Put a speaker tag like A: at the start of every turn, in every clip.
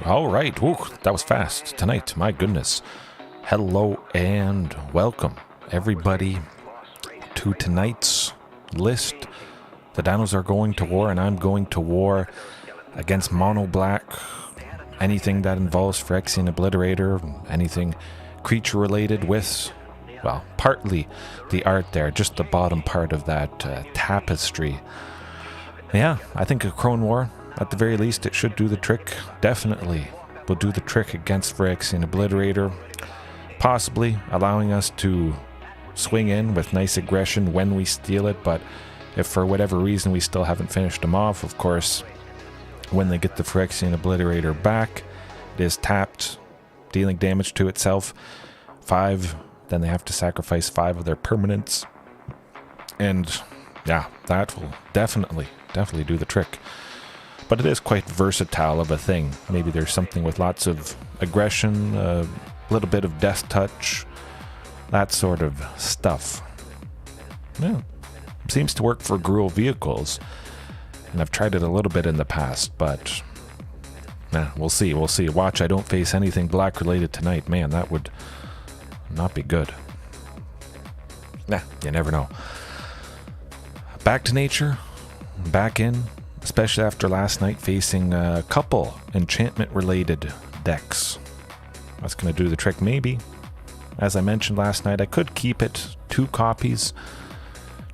A: All right. Woo, that was fast tonight. My goodness. Hello and welcome, everybody, to tonight's list. The Dinos are going to war, and I'm going to war against Mono Black. Anything that involves Phyrexian Obliterator, anything creature related with, well, partly the art there, just the bottom part of that tapestry. Yeah, I think Akroan War, at the very least, it should do the trick. Definitely will do the trick against Phyrexian Obliterator, possibly allowing us to swing in with nice aggression when we steal it, but if for whatever reason we still haven't finished them off, of course, when they get the Phyrexian Obliterator back, it is tapped, dealing damage to itself. 5, then they have to sacrifice 5 of their permanents. And yeah, that will definitely do the trick. But it is quite versatile of a thing. Maybe there's something with lots of aggression, a little bit of death touch, that sort of stuff. Yeah, seems to work for Gruul vehicles. And I've tried it a little bit in the past, but we'll see. Watch, I don't face anything black related tonight. Man, that would not be good. You never know. Back to nature, back in, especially after last night facing a couple enchantment related decks. That's going to do the trick, maybe. As I mentioned last night, I could keep it 2 copies.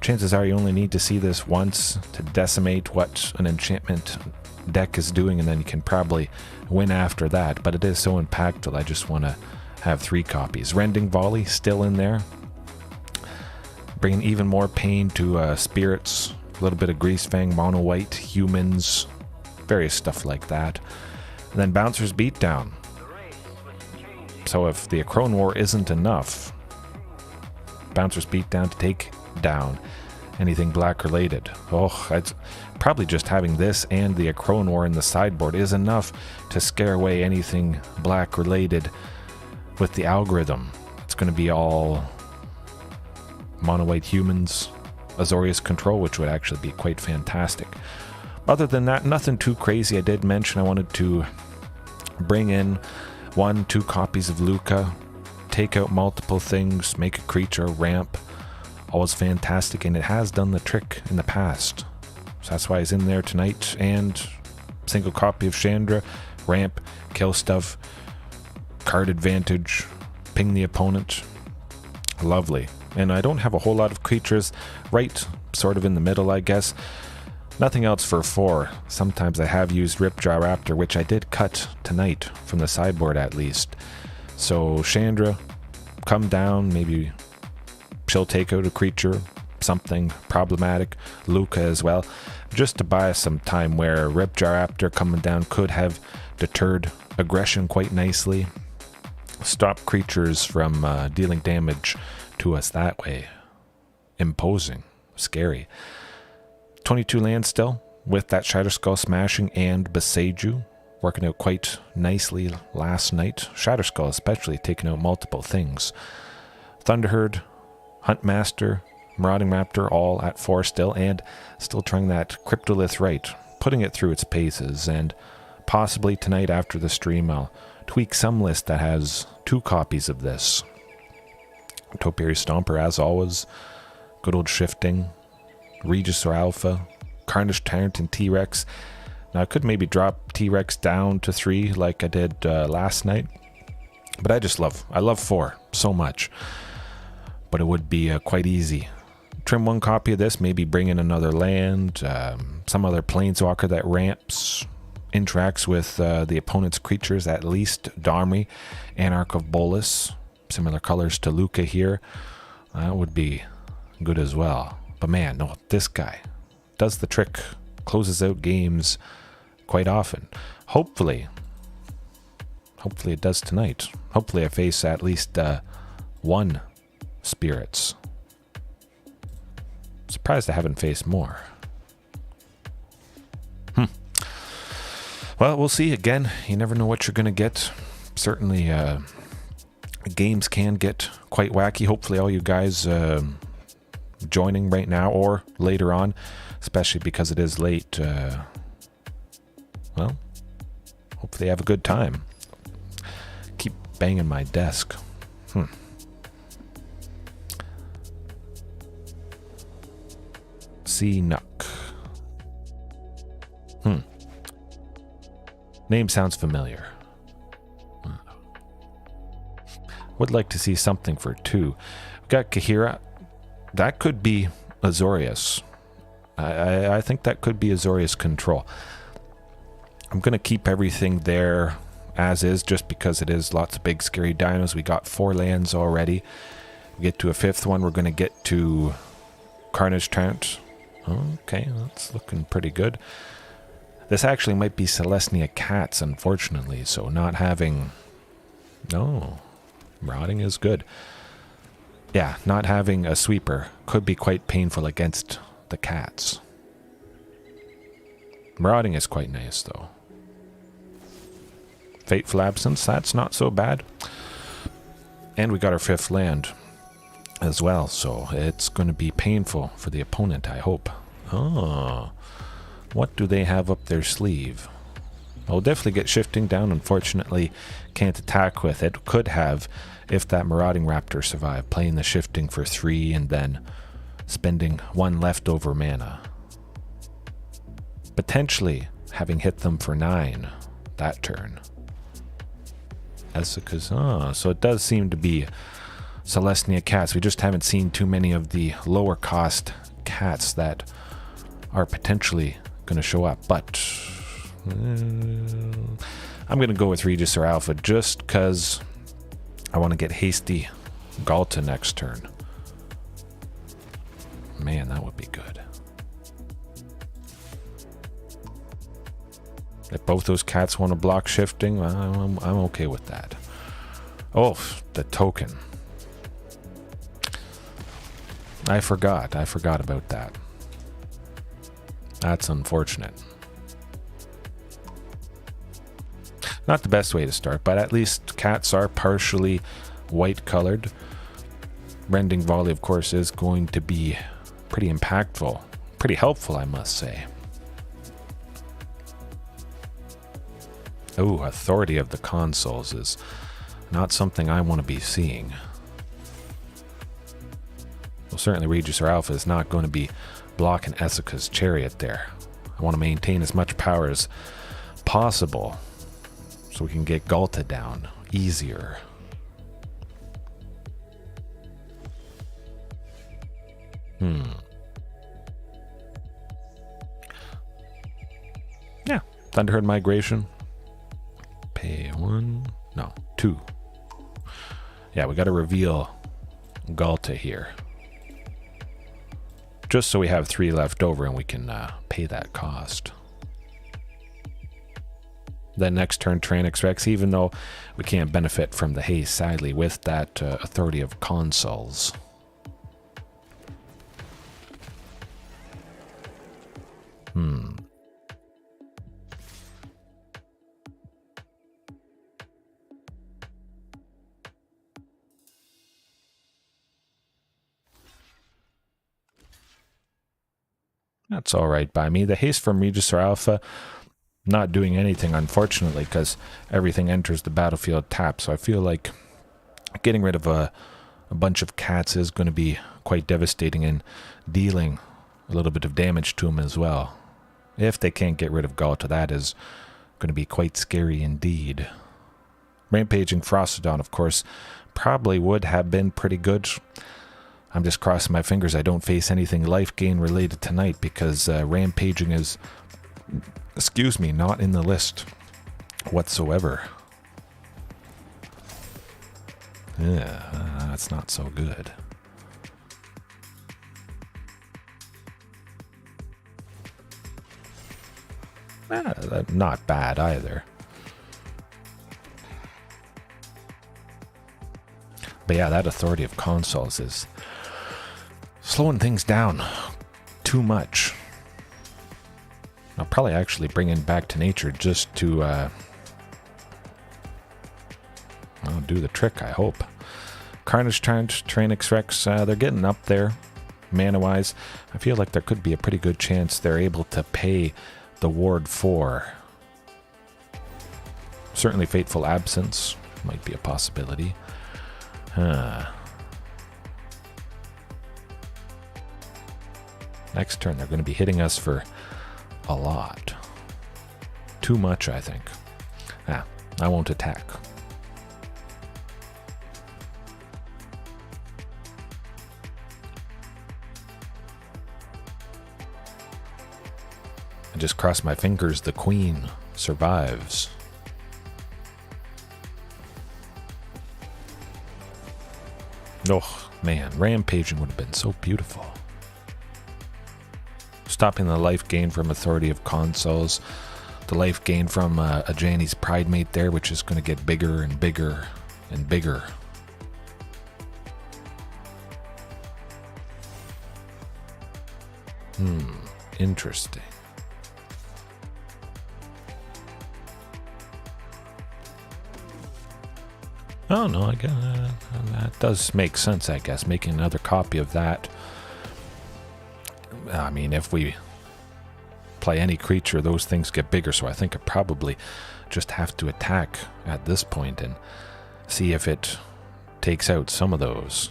A: Chances are you only need to see this once to decimate what an enchantment deck is doing, and then you can probably win after that. But it is so impactful, I just want to have 3 copies. Rending Volley still in there, bringing even more pain to spirits, a little bit of Greasefang, Mono White, humans, various stuff like that. And then Bouncers Beatdown. So if the Akroan War isn't enough, Bouncers Beatdown to take down anything black related. It's probably just having this and the Akroan War in the sideboard is enough to scare away anything black related with the algorithm. It's going to be all mono white humans, Azorius control, which would actually be quite fantastic. Other than that, nothing too crazy. I did mention I wanted to bring in 1-2 copies of Lukka, take out multiple things, make a creature, ramp. Always fantastic, and it has done the trick in the past. So that's why it's in there tonight. And single copy of Chandra, ramp, kill stuff, card advantage, ping the opponent. Lovely. And I don't have a whole lot of creatures right sort of in the middle, I guess. Nothing else for 4. Sometimes I have used Ripjaw Raptor, which I did cut tonight from the sideboard at least. So Chandra, come down, maybe she'll take out a creature, something problematic. Lukka as well, just to buy us some time where Ripjaw Raptor coming down could have deterred aggression quite nicely. Stop creatures from dealing damage to us that way. Imposing. Scary. 22 lands still, with that Shatterskull smashing and Beseiju. Working out quite nicely last night. Shatterskull especially taking out multiple things. Thunderherd, Huntmaster, Marauding Raptor, all at 4 still, and still trying that Cryptolith right, putting it through its paces, and possibly tonight after the stream I'll tweak some list that has 2 copies of this. Topiary Stomper as always, good old shifting, Regis or Alpha, Carnage Tyrant and T-Rex. Now I could maybe drop T-Rex down to 3 like I did last night, but I love 4 so much. But it would be quite easy. Trim 1 copy of this, maybe bring in another land, some other planeswalker that ramps, interacts with the opponent's creatures, at least Domri, Anarch of Bolas, similar colors to Lukka here. That would be good as well. But man, no, this guy does the trick, closes out games quite often. Hopefully it does tonight. Hopefully I face at least 1 spirits. Surprised I haven't faced more. Well, we'll see. Again, you never know what you're going to get. Certainly, games can get quite wacky. Hopefully all you guys joining right now or later on, especially because it is late, well, Hope they have a good time. Keep banging my desk. Sea Nook. Name sounds familiar. Would like to see something for 2. We've got Kahira. That could be Azorius. I think that could be Azorius control. I'm going to keep everything there as is, just because it is lots of big scary dinos. We got 4 lands already. We get to a 5th one. We're going to get to Carnage Trant. Okay, that's looking pretty good. This actually might be Selesnya Cats, unfortunately, so not having... No, Marauding is good. Yeah, not having a sweeper could be quite painful against the cats. Marauding is quite nice, though. Fateful Absence, that's not so bad. And we got our 5th land as well, so it's going to be painful for the opponent, I hope. Oh, what do they have up their sleeve? I'll definitely get Shifting Down. Unfortunately, can't attack with it. Could have if that Marauding Raptor survived, playing the Shifting for 3 and then spending 1 leftover mana. Potentially having hit them for 9 that turn. Esika's, so it does seem to be Selesnya Cats. We just haven't seen too many of the lower cost cats that are potentially going to show up, but I'm going to go with Regis or Alpha just because I want to get hasty Galta next turn. Man, that would be good. If both those cats want to block Shifting, I'm okay with that. Oh, the token. I forgot about that. That's unfortunate. Not the best way to start, but at least cats are partially white colored. Rending Volley, of course, is going to be pretty impactful. Pretty helpful, I must say. Oh, Authority of the Consoles is not something I want to be seeing. Well, certainly Regis or Alpha is not going to be blocking Esika's Chariot there. I want to maintain as much power as possible so we can get Galta down easier. Yeah, Thunderherd Migration. Pay 1, no, 2. Yeah, we got to reveal Galta here. Just so we have 3 left over and we can pay that cost. Then next turn, Tranix Rex, even though we can't benefit from the haste, sadly, with that Authority of Consoles. That's all right by me. The haste from Regis or Alpha, not doing anything, unfortunately, because everything enters the battlefield tapped. So I feel like getting rid of a bunch of cats is going to be quite devastating and dealing a little bit of damage to them as well. If they can't get rid of Galta, that is going to be quite scary indeed. Rampaging Frostodon, of course, probably would have been pretty good. I'm just crossing my fingers I don't face anything life gain related tonight, because Rampaging is, excuse me, not in the list whatsoever. Yeah, that's not so good. Not bad either. But yeah, that Authority of Consoles is slowing things down too much. I'll probably actually bring in Back to Nature just to do the trick, I hope. Carnage Trant, Tranix Rex, they're getting up there mana-wise. I feel like there could be a pretty good chance they're able to pay the Ward 4. Certainly Fateful Absence might be a possibility. Next turn, they're going to be hitting us for a lot. Too much, I think. I won't attack. I just cross my fingers the queen survives. Oh, man, rampaging would have been so beautiful. Stopping the life gain from Authority of Consuls, the life gain from a Janie's Pridemate there, which is going to get bigger and bigger and bigger. Interesting. Oh no, I guess that does make sense, I guess, making another copy of that. I mean, if we play any creature, those things get bigger, so I think I probably just have to attack at this point and see if it takes out some of those.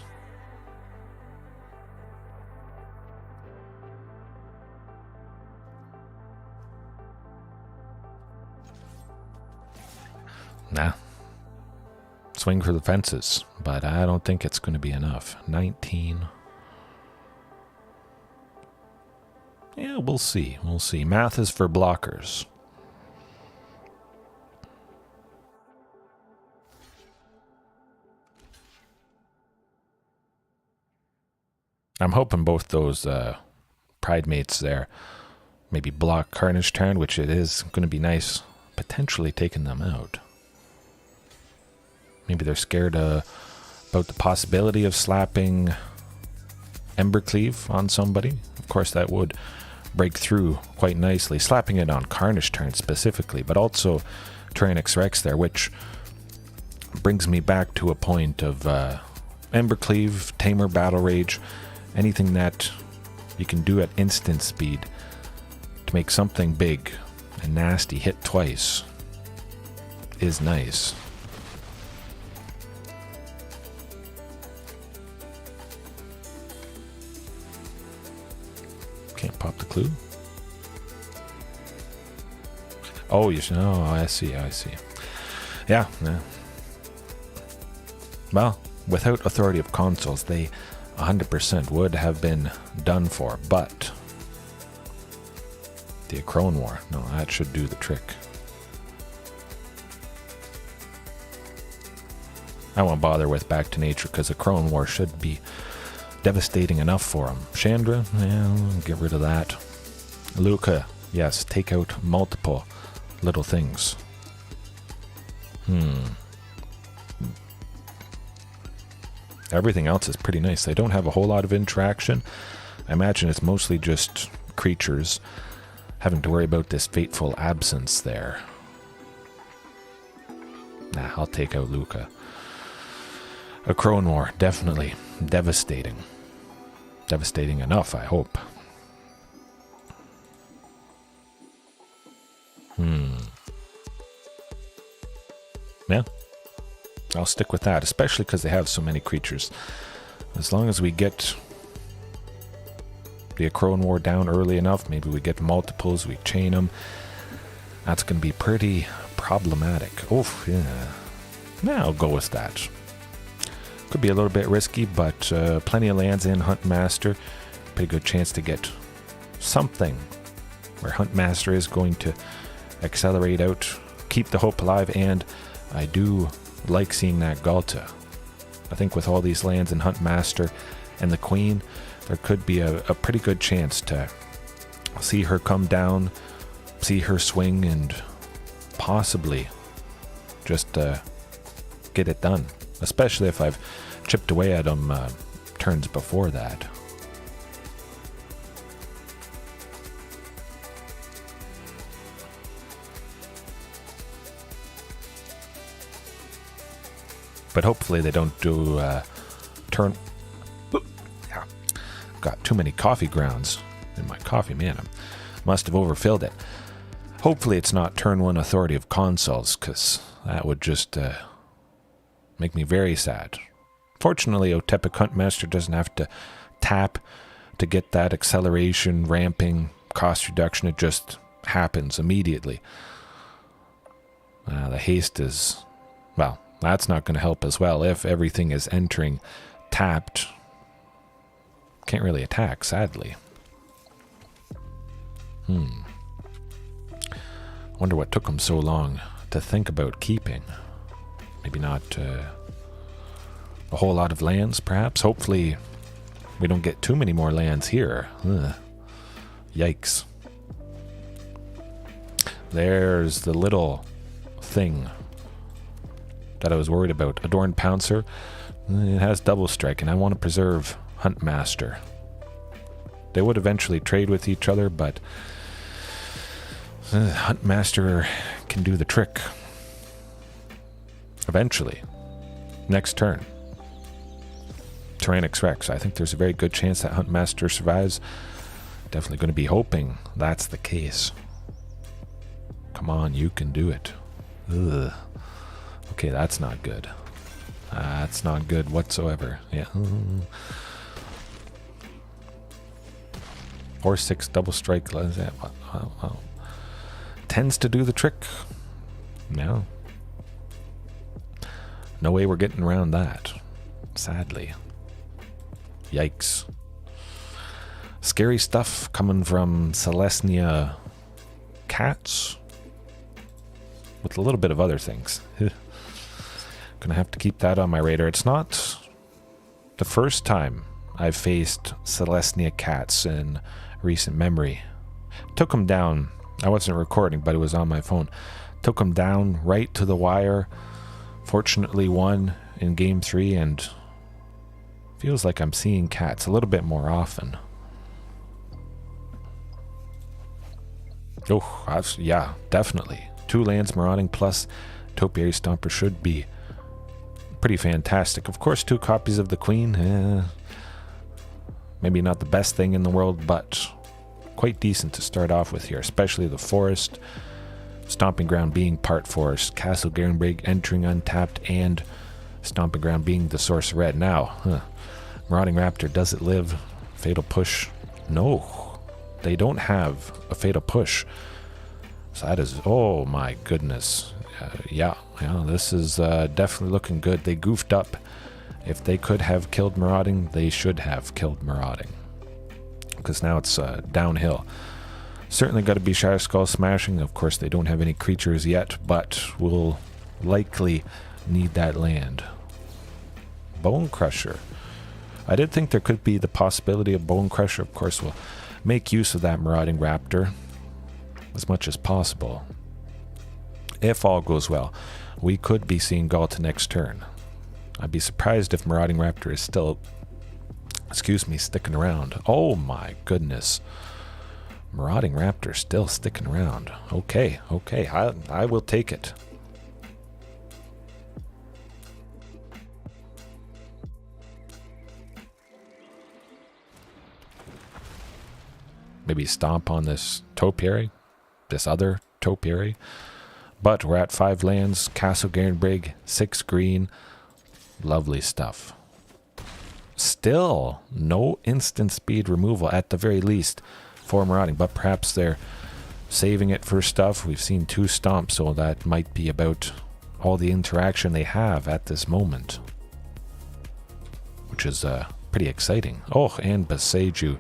A: Nah. Swing for the fences, but I don't think it's going to be enough. 19. Yeah, we'll see. We'll see. Math is for blockers. I'm hoping both those Pridemates there maybe block Carnage turn, which it is going to be nice potentially taking them out. Maybe they're scared about the possibility of slapping Embercleave on somebody. Of course, that would break through quite nicely. Slapping it on Carnage turn specifically, but also Tyrannix Rex there, which brings me back to a point of Embercleave, Tamer, Battle Rage, anything that you can do at instant speed to make something big and nasty hit twice is nice. Can't pop the clue. Oh, you should. Oh, I see. Yeah. Well, without Authority of Consuls, they 100% would have been done for, but the Akroan War, no, that should do the trick. I won't bother with Back to Nature because Akroan War should be devastating enough for him. Chandra, yeah, get rid of that. Lukka, yes, take out multiple little things. Everything else is pretty nice. They don't have a whole lot of interaction. I imagine it's mostly just creatures having to worry about this Fateful Absence there. Nah, I'll take out Lukka. Akroan War, definitely devastating. Devastating enough, I hope. Yeah, I'll stick with that, especially because they have so many creatures. As long as we get the Akroan War down early enough, maybe we get multiples, we chain them, that's going to be pretty problematic. Oof, yeah. Now I'll go with that. Could be a little bit risky, but plenty of lands in Huntmaster. Pretty good chance to get something where Huntmaster is going to accelerate out, keep the hope alive, and I do like seeing that Galta. I think with all these lands in Huntmaster and the Queen, there could be a pretty good chance to see her come down, see her swing, and possibly just get it done. Especially if I've chipped away at them turns before that. But hopefully they don't do turn... Yeah. Got too many coffee grounds in my coffee, man. I must have overfilled it. Hopefully it's not turn 1 Authority of Consuls, because that would just make me very sad. Fortunately, Otepec Huntmaster doesn't have to tap to get that acceleration, ramping, cost reduction. It just happens immediately. The haste is, well, that's not going to help as well if everything is entering tapped. Can't really attack, sadly. Wonder what took them so long to think about keeping. Maybe not a whole lot of lands, perhaps. Hopefully we don't get too many more lands here. Ugh. Yikes. There's the little thing that I was worried about. Adorned Pouncer. It has double strike, and I want to preserve Huntmaster. They would eventually trade with each other, but Huntmaster can do the trick. Eventually. Next turn. Tyrannix Rex. I think there's a very good chance that Huntmaster survives. Definitely going to be hoping that's the case. Come on, you can do it. Ugh. Okay, that's not good. That's not good whatsoever. Yeah. 4/6 double strike. Wow. Tends to do the trick. No. No way we're getting around that. Sadly. Yikes. Scary stuff coming from Selesnya cats. With a little bit of other things. Gonna have to keep that on my radar. It's not the first time I've faced Selesnya cats in recent memory. Took them down. I wasn't recording, but it was on my phone. Took them down right to the wire. Fortunately won in game 3, and feels like I'm seeing cats a little bit more often. Oh, yeah, definitely. 2 lands marauding plus Topiary Stomper should be pretty fantastic. Of course, 2 copies of the Queen. Maybe not the best thing in the world, but quite decent to start off with here, especially the forest. Stomping Ground being part forest. Castle Garenbrig entering untapped, and Stomping Ground being the source of red. Now, Marauding Raptor, does it live? Fatal Push? No. They don't have a Fatal Push. So that is, oh my goodness. Yeah, this is definitely looking good. They goofed up. If they could have killed Marauding, they should have killed Marauding. Because now it's downhill. Certainly got to be Shatter Skull smashing. Of course, they don't have any creatures yet, but will likely need that land. Bone Crusher. I did think there could be the possibility of Bone Crusher. Of course, we'll make use of that Marauding Raptor as much as possible. If all goes well, we could be seeing Galta next turn. I'd be surprised if Marauding Raptor is still, sticking around. Oh my goodness. Marauding Raptor still sticking around. Okay, I will take it. Maybe stomp on this Topiary, this other Topiary. But we're at 5 lands, Castle Garenbrig, 6 green. Lovely stuff. Still no instant speed removal at the very least for Marauding, but perhaps they're saving it for stuff. We've seen 2 stomps, so that might be about all the interaction they have at this moment, which is pretty exciting. Oh, and Beseiju.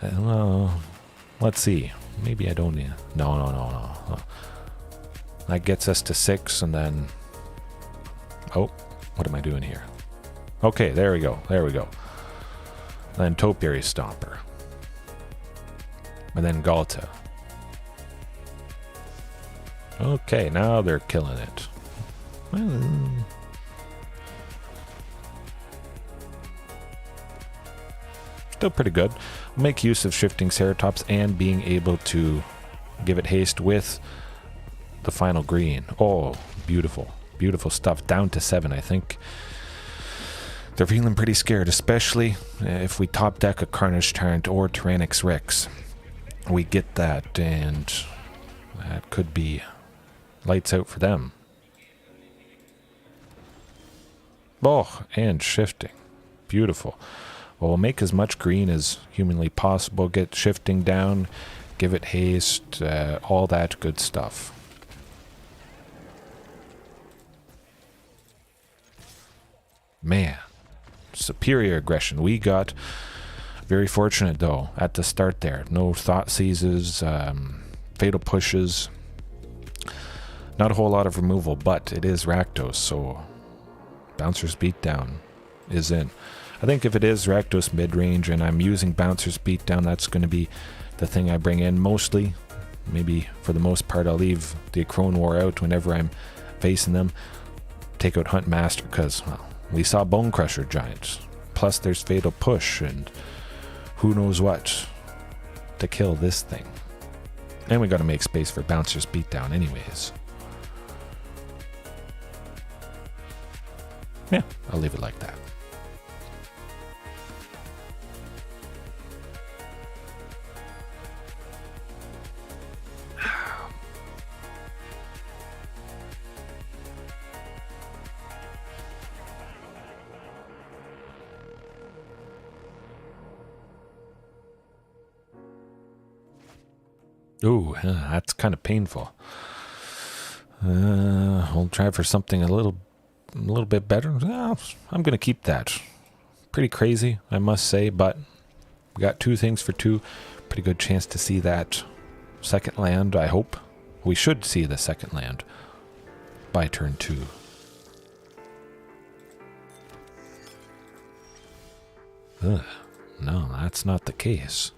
A: Well, let's see. Maybe I don't need... No. That gets us to 6, and then... Oh, what am I doing here? Okay, there we go. Then Topiary Stomper. And then Galta. Okay, now they're killing it. Still pretty good. Make use of shifting Ceratops and being able to give it haste with the final green. Oh, beautiful. Beautiful stuff. Down to 7, I think. They're feeling pretty scared, especially if we top deck a Carnage Tyrant or Tyrannix Rex. We get that, and That could be lights out for them. Oh, and shifting. Beautiful. Well, we'll make as much green as humanly possible. Get shifting down. Give it haste. All that good stuff. Man. Superior aggression. We got very fortunate, though, at the start there. No thought seizes. Fatal pushes. Not a whole lot of removal, but it is Rakdos, so Bouncers Beatdown is in. I think if it is Rakdos Midrange and I'm using Bouncers Beatdown, that's going to be the thing I bring in mostly. Maybe for the most part I'll leave the Akroan War out whenever I'm facing them. Take out Huntmaster because, well, we saw Bone Crusher Giants. Plus there's Fatal Push and who knows what to kill this thing. And we got to make space for Bouncers Beatdown anyways. Yeah, I'll leave it like that. Ooh, that's kind of painful. I'll try for something a little bit better. I'm going to keep that. Pretty crazy, I must say, but we got 2 things for 2. Pretty good chance to see that second land, I hope. We should see the second land by turn 2. Ugh, no, that's not the case.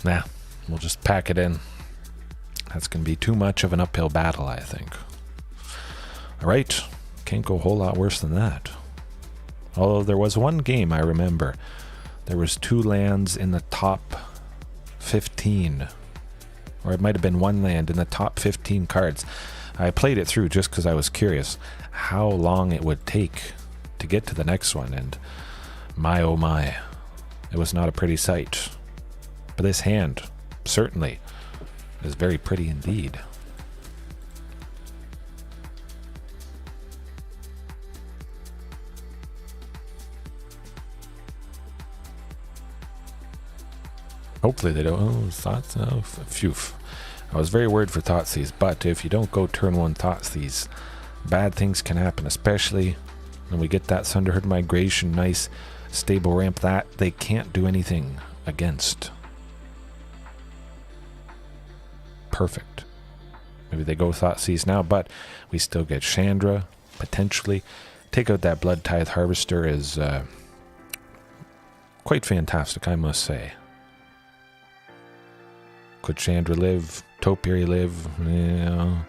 A: Nah, we'll just pack it in. That's going to be too much of an uphill battle, I think. Alright, can't go a whole lot worse than that. Although there was one game I remember. There was 2 lands in the top 15. Or it might have been 1 land in the top 15 cards. I played it through just because I was curious how long it would take to get to the next one. And my oh my, it was not a pretty sight. But this hand, certainly, is very pretty indeed. Hopefully they don't. Oh, thoughts. Oh, phew. I was very worried for Thoughtseize, but if you don't go turn 1 Thoughtseize, bad things can happen, especially when we get that Thunderherd Migration, nice stable ramp that they can't do anything against. Perfect. Maybe they go Thoughtseize now, but we still get Chandra, potentially. Take out that Blood Tithe Harvester is quite fantastic, I must say. Could Chandra live? Topiary live? Yeah.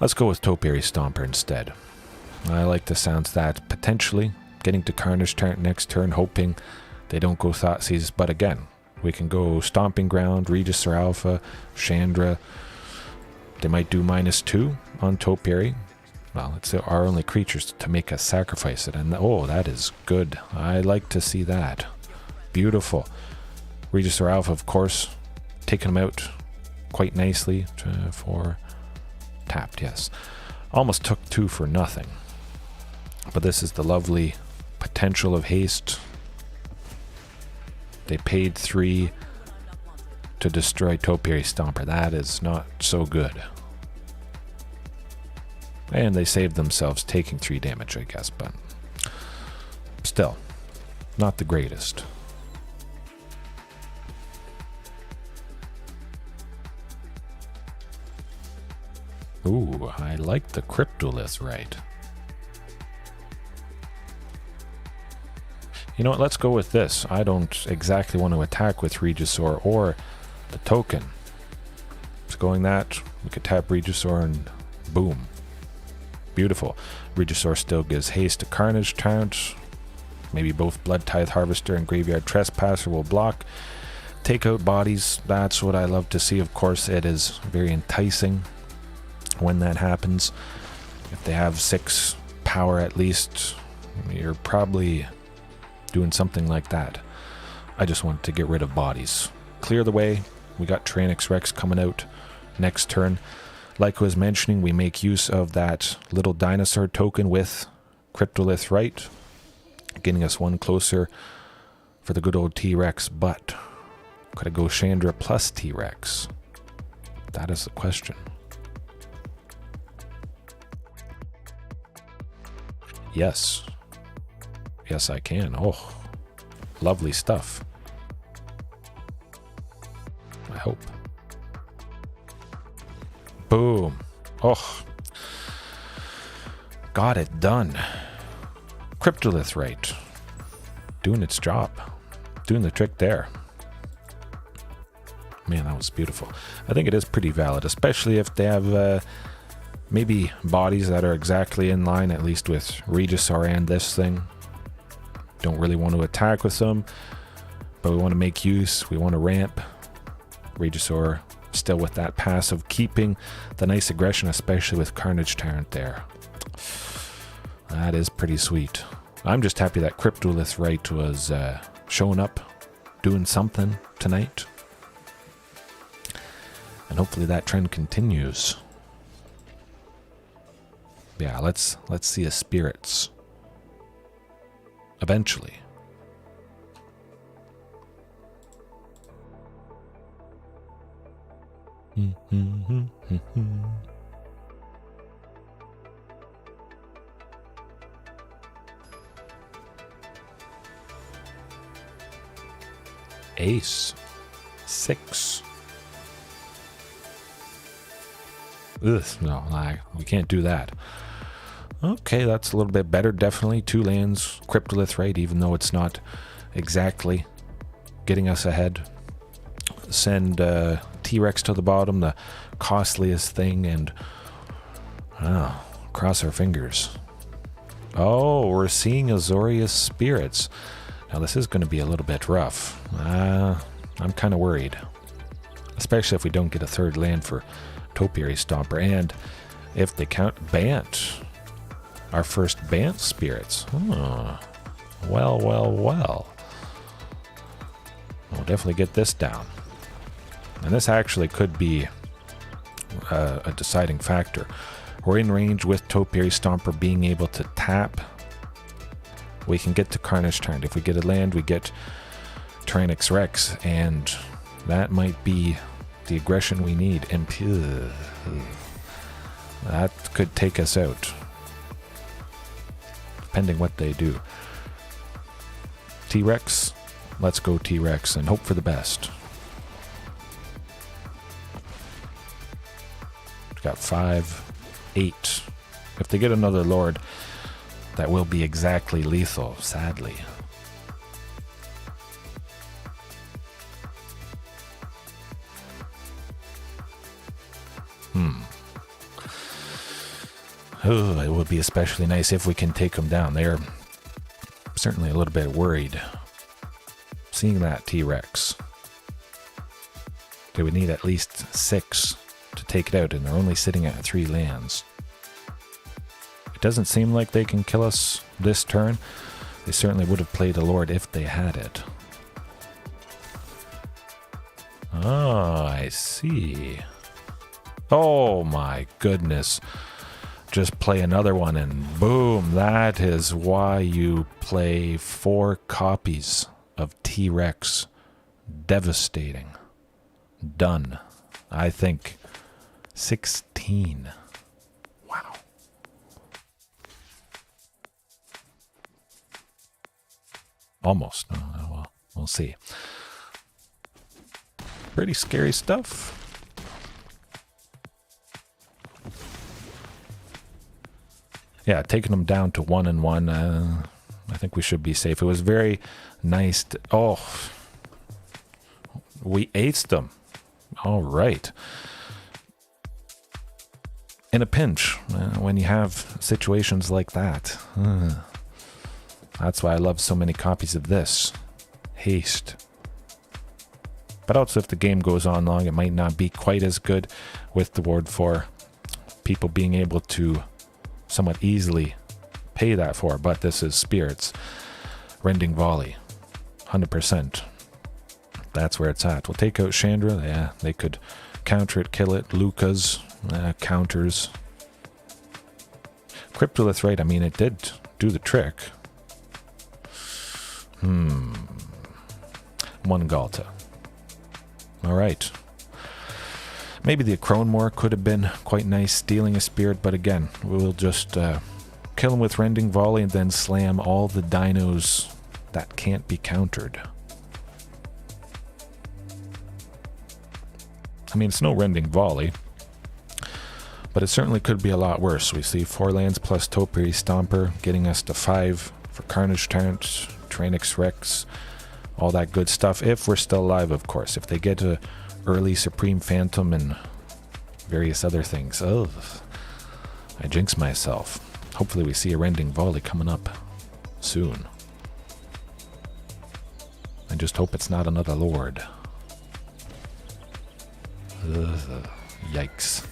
A: Let's go with Topiary Stomper instead. I like the sounds that potentially getting to Carnage next turn, hoping they don't go Thoughtseize, but again, we can go Stomping Ground, Regis or Alpha, Chandra. They might do -2 on Topiary. Well, it's our only creatures to make us sacrifice it, and oh, that is good. I like to see that. Beautiful. Regis or Alpha, of course, taking them out quite nicely for tapped, yes. Almost took 2 for nothing. But this is the lovely potential of haste. They paid 3 to destroy Topiary Stomper. That is not so good. And they saved themselves taking 3 damage, I guess, but still, not the greatest. Ooh, I like the Cryptolith, right. You know what, let's go with this. I don't exactly want to attack with Regisaur or the token. Just going that, we could tap Regisaur and boom. Beautiful. Regisaur still gives haste to Carnage Taunt. Maybe both Blood Tithe Harvester and Graveyard Trespasser will block. take out bodies. That's what I love to see. Of course, it is very enticing when that happens. If they have 6 power at least, you're probably doing something like that. I just want to get rid of bodies. Clear the way. We got Tyrannosaurus Rex coming out next turn. Like I was mentioning, we make use of that little dinosaur token with Cryptolith Right, getting us one closer for the good old T-Rex, but could I go Chandra plus T-Rex? That is the question. Yes. Yes, I can. Oh, lovely stuff. I hope. Boom. Oh. Got it done. Cryptolith Right. Doing its job. Doing the trick there. Man, that was beautiful. I think it is pretty valid, especially if they have maybe bodies that are exactly in line, at least with Regisaur and this thing. Don't really want to attack with them, but we want to make use. We want to ramp. Regisaur still with that passive, keeping the nice aggression, especially with Carnage Tyrant there. That is pretty sweet. I'm just happy that Cryptolith Right was showing up, doing something tonight. And hopefully that trend continues. Yeah, let's see a spirits. Eventually. Ace. 6. Ugh, no, we can't do that. Okay, that's a little bit better, definitely. 2 lands, Cryptolith Right, even though it's not exactly getting us ahead. Send T-Rex to the bottom, the costliest thing, and cross our fingers. Oh, we're seeing Azorius Spirits. Now this is going to be a little bit rough. I'm kind of worried, especially if we don't get a 3rd land for Topiary Stomper, and if they count Bant, our first Bant Spirits. Well. We'll definitely get this down. And this actually could be a deciding factor. We're in range with Topiary Stomper being able to tap. We can get to Carnage Tyrant. If we get a land, we get Tyrannosaurus Rex, and that might be the aggression we need. And that could take us out, depending what they do. T-Rex, let's go T-Rex and hope for the best. We've got 5, 8. If they get another Lord, that will be exactly lethal, sadly. Oh, it would be especially nice if we can take them down. They're certainly a little bit worried. Seeing that T-Rex. They would need at least 6 to take it out, and they're only sitting at 3 lands. It doesn't seem like they can kill us this turn. They certainly would have played a Lord if they had it. Oh, I see. Oh my goodness. Just play another one and boom, that is why you play 4 copies of T-Rex. Devastating. Done. I think 16. Wow. Almost. Well, we'll see. Pretty scary stuff. Yeah, taking them down to 1-1. I think we should be safe. It was very nice. We aced them. All right. In a pinch, when you have situations like that. That's why I love so many copies of this. Haste. But also if the game goes on long, it might not be quite as good with the Ward 4. People being able to somewhat easily pay that for. But this is Spirits. Rending Volley. 100%. That's where it's at. We'll take out Chandra. Yeah, they could counter it, kill it. Lukka's counters. Cryptolith, right? I mean, it did do the trick. One Galta. Alright. Maybe the Akroan War could have been quite nice, stealing a spirit, but again, we'll just kill him with Rending Volley and then slam all the dinos that can't be countered. I mean, it's no Rending Volley, but it certainly could be a lot worse. We see 4 lands plus Topiary Stomper, getting us to 5 for Carnage Tyrant, Tranix Rex, all that good stuff. If we're still alive, of course. If they get a early Supreme Phantom and various other things. Oh, I jinx myself. Hopefully we see a Rending Volley coming up soon. I just hope it's not another Lord. Ugh, yikes.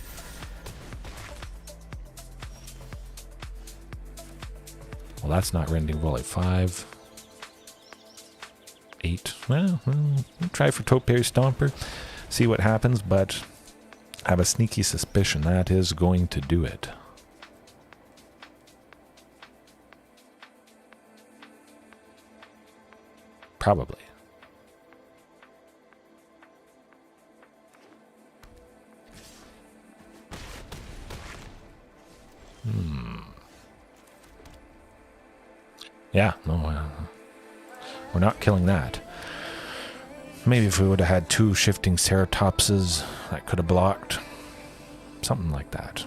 A: Well, that's not Rending Volley. 5, 8. Well, we'll try for Topiary Stomper. See what happens, but I have a sneaky suspicion that is going to do it. Probably. Yeah, no, we're not killing that. Maybe if we would have had 2 shifting Ceratopses, that could have blocked. Something like that.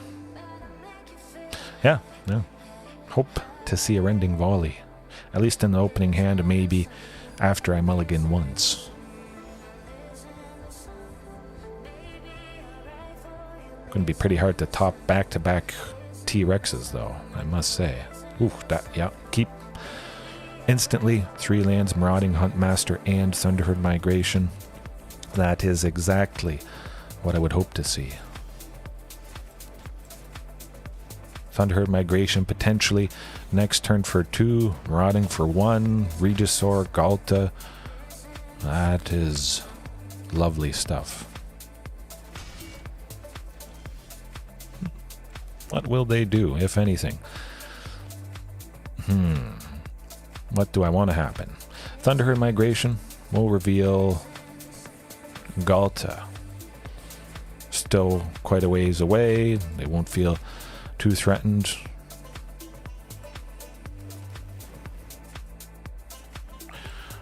A: Yeah. Hope to see a Rending Volley. At least in the opening hand, maybe after I mulligan once. Going to be pretty hard to top back-to-back T-Rexes, though, I must say. Ooh, yeah, keep... Instantly, 3 lands, Marauding Huntmaster and Thunderherd Migration. That is exactly what I would hope to see. Thunderherd Migration potentially next turn for 2, Marauding for 1, Regisaur, Galta. That is lovely stuff. What will they do, if anything? What do I want to happen? Thunderherd Migration will reveal Galta. Still quite a ways away. They won't feel too threatened.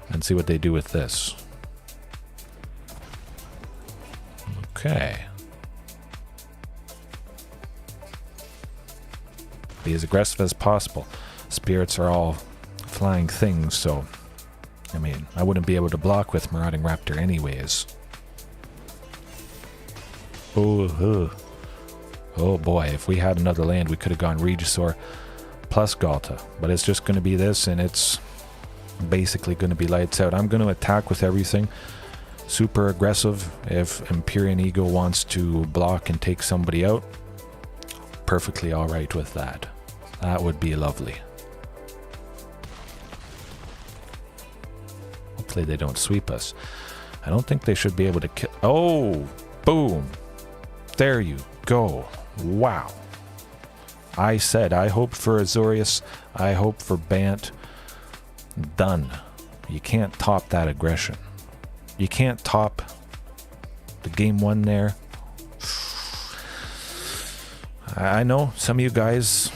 A: And see what they do with this. Okay. Be as aggressive as possible. Spirits are all flying things, so I mean, I wouldn't be able to block with Marauding Raptor anyways. Oh boy, if we had another land, we could have gone Regisaur plus Galta, but it's just going to be this, and it's basically going to be lights out. I'm going to attack with everything. Super aggressive. If Empyrean Ego wants to block and take somebody out, perfectly alright with that. That would be lovely. Hopefully they don't sweep us. I don't think they should be able to kill... Oh! Boom! There you go. Wow. I said I hoped for Azorius. I hoped for Bant. Done. You can't top that aggression. You can't top the game 1 there. I know some of you guys,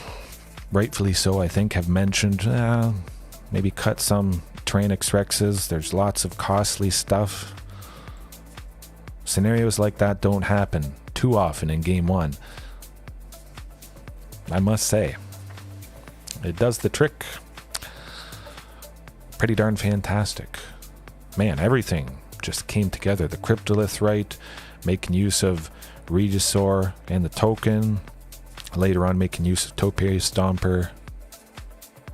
A: rightfully so, I think, have mentioned maybe cut some Tranix Rexes. There's lots of costly stuff. Scenarios like that don't happen too often in game 1. I must say, it does the trick. Pretty darn fantastic. Man, everything just came together. The Cryptolith right, making use of Regisaur and the token. Later on, making use of Topiary Stomper.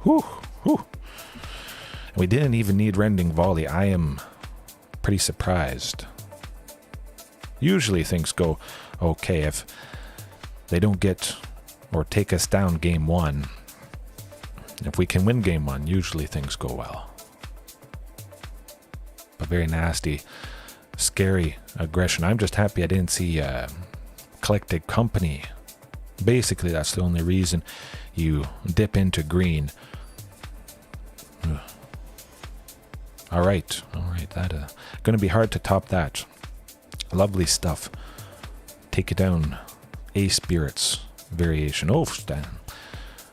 A: Whew. We didn't even need Rending Volley. I am pretty surprised. Usually things go okay. If they don't get or take us down game 1, if we can win game 1, usually things go well. But very nasty, scary aggression. I'm just happy I didn't see Collected Company. Basically, that's the only reason you dip into green. Ugh. All right, that gonna be hard to top that. Lovely stuff. Take it down. A Spirits variation. Oh,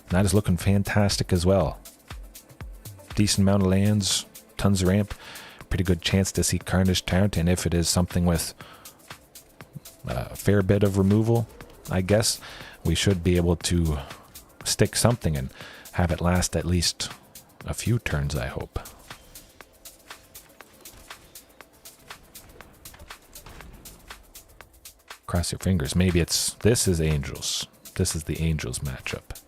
A: that is looking fantastic as well. Decent amount of lands, tons of ramp. Pretty good chance to see Carnage Tyrant, and if it is something with a fair bit of removal, I guess we should be able to stick something and have it last at least a few turns, I hope. Cross your fingers. Maybe this is Angels. This is the Angels matchup.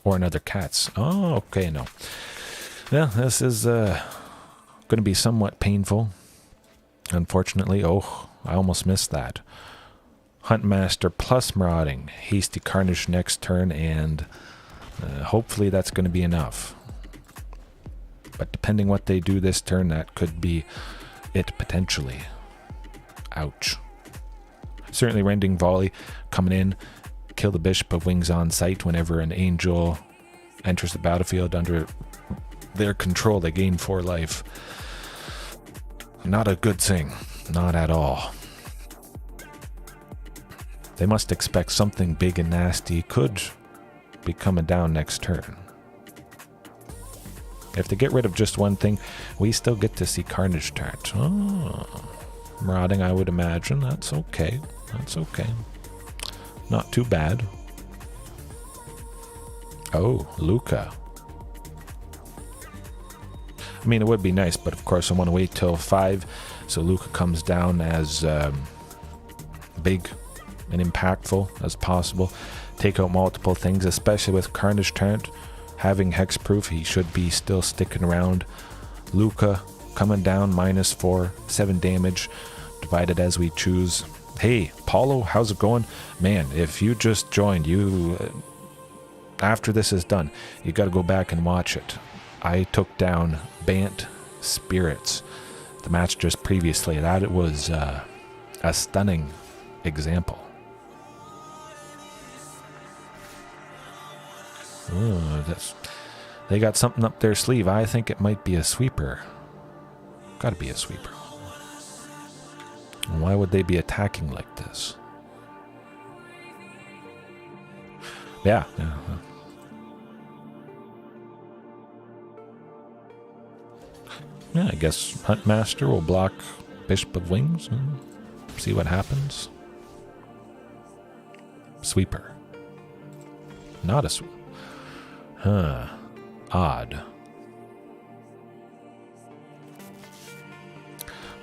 A: Or another Cats. Oh, okay, no. Yeah, this is going to be somewhat painful. Unfortunately. Oh, I almost missed that. Huntmaster plus Marauding. Hasty Carnage next turn, and hopefully that's going to be enough. But depending what they do this turn, that could be it potentially. Ouch. Certainly Rending Volley coming in. Kill the Bishop of Wings on sight. Whenever an Angel enters the battlefield under their control, they gain 4 life. Not a good thing. Not at all. They must expect something big and nasty could be coming down next turn. If they get rid of just one thing, we still get to see Carnage Tyrant. Oh, Marauding, I would imagine. That's okay. That's okay. Not too bad. Oh, Lukka. I mean, it would be nice, but of course I want to wait till 5, so Lukka comes down as big and impactful as possible. Take out multiple things, especially with Carnage Tyrant having hexproof. He should be still sticking around. Lukka coming down, -4, 7 damage, divided as we choose. Hey, Paulo, how's it going? Man, if you just joined, after this is done, you got to go back and watch it. I took down Bant Spirits, the match just previously. That was a stunning example. Oh, they got something up their sleeve. I think it might be a sweeper. Got to be a sweeper. Why would they be attacking like this? Yeah. Yeah, I guess Huntmaster will block Bishop of Wings and see what happens. Sweeper. Not a sweeper. Huh. Odd.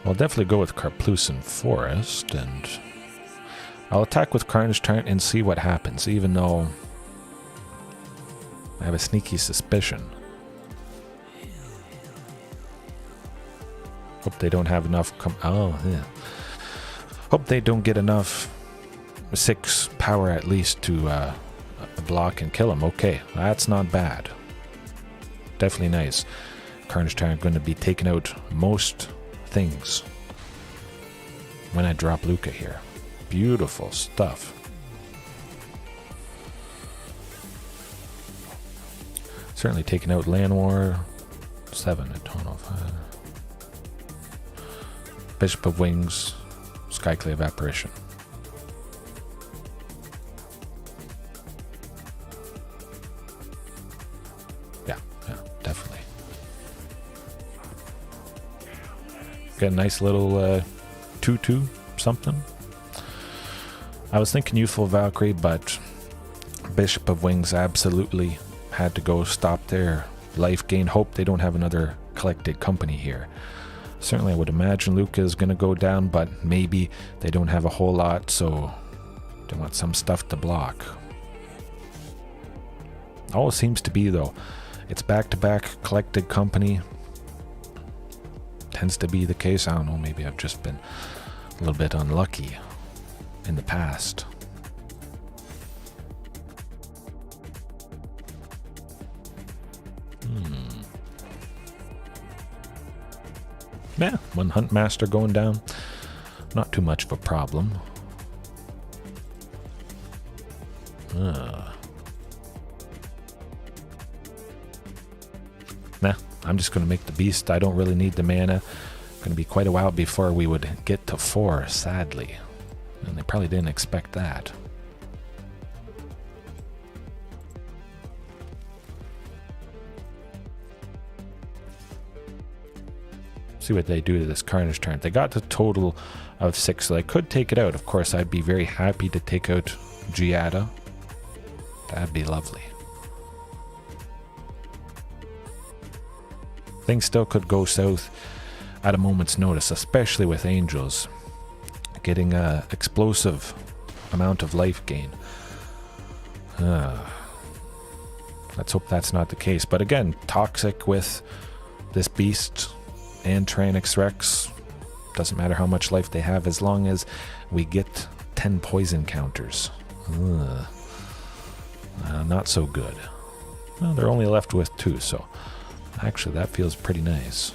A: I'll definitely go with Karplusan Forest, and I'll attack with Carnage Tyrant and see what happens, even though I have a sneaky suspicion. Hope they don't have enough Hope they don't get enough 6 power at least to block and kill him. Okay, that's not bad. Definitely nice. Carnage Tyrant going to be taking out most things when I drop Lukka here. Beautiful stuff. Certainly taking out Land War. 7 in total. Bishop of Wings, Skyclave Apparition. Yeah, definitely. Got a nice little 2/2 something. I was thinking Youthful Valkyrie, but Bishop of Wings absolutely had to go. Stop their life gain. Hope they don't have another Collected Company here. Certainly I would imagine Lukka is going to go down, but maybe they don't have a whole lot, so they want some stuff to block. All it seems to be, though, it's back-to-back Collected Company. Tends to be the case. I don't know, maybe I've just been A little bit unlucky in the past. Yeah, one Huntmaster going down. Not too much of a problem. Nah, I'm just going to make the beast. I don't really need the mana. Going to be quite a while before we would get to 4, sadly. And they probably didn't expect that. See what they do to this Carnage turn. They got the total of 6, so they could take it out. Of course, I'd be very happy to take out Giada. That'd be lovely. Things still could go south at a moment's notice, especially with Angels getting an explosive amount of life gain. Let's hope that's not the case. But again, toxic with this beast and Tyrannix Rex. Doesn't matter how much life they have as long as we get 10 poison counters. Not so good. Well, they're only left with 2, so actually that feels pretty nice.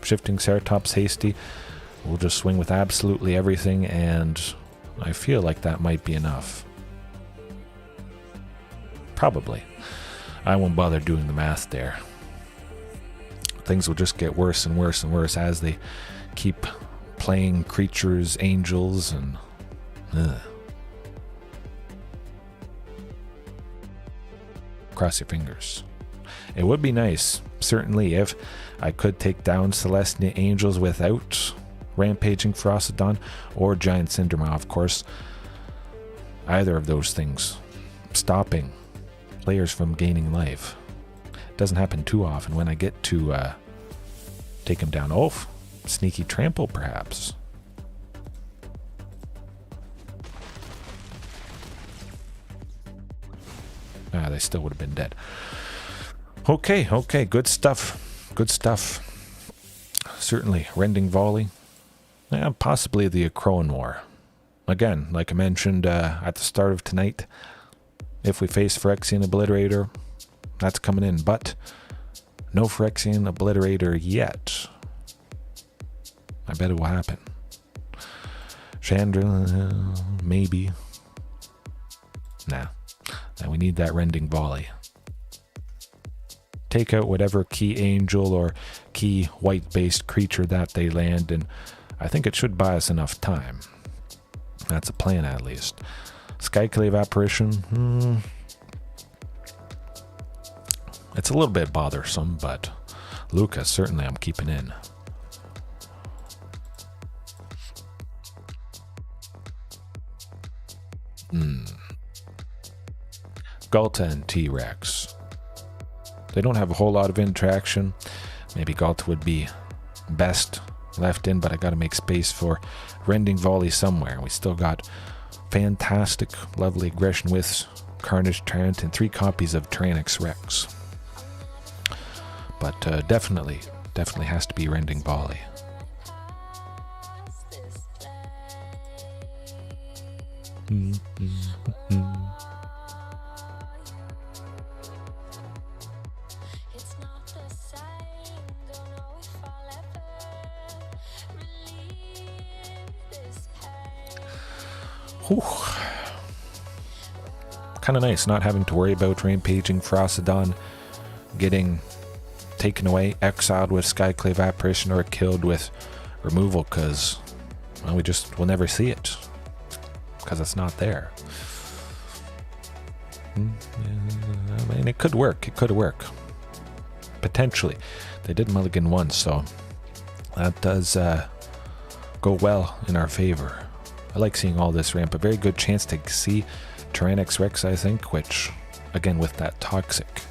A: Shifting Ceratops Hasty. We'll just swing with absolutely everything, and I feel like that might be enough. Probably. I won't bother doing the math there. Things will just get worse and worse and worse as they keep playing creatures, angels, and cross your fingers. It would be nice, certainly, if I could take down Selesnya Angels without Rampaging Ferocidon or Giant Cindermaw, of course. Either of those things stopping players from gaining life. Doesn't happen too often when I get to take him down. Oh, sneaky trample perhaps. They still would have been dead. Okay, good stuff. Good stuff. Certainly, Rending Volley. Yeah, possibly the Akroan War. Again, like I mentioned at the start of tonight, if we face Phyrexian Obliterator, that's coming in, but no Phyrexian Obliterator yet. I bet it will happen. Chandra, maybe. Nah. Now we need that Rending Volley. Take out whatever key angel or key white-based creature that they land, and I think it should buy us enough time. That's a plan, at least. Skyclave Apparition, it's a little bit bothersome, but Lukka, certainly I'm keeping in. Ghalta and T-Rex. They don't have a whole lot of interaction. Maybe Ghalta would be best left in, but I gotta make space for Rending Volley somewhere. We still got fantastic, lovely aggression with Carnage Tyrant and 3 copies of Tyrannix Rex. But definitely has to be Rending Volley. Kind of nice not having to worry about Rampaging Ferocidon getting taken away, exiled with Skyclave Apparition, or killed with removal, because well, we'll never see it because it's not there. I mean, it could work. It could work. Potentially. They did mulligan once, so that does go well in our favor. I like seeing all this ramp. A very good chance to see Tyrannix Rex, I think, which, again, with that toxic,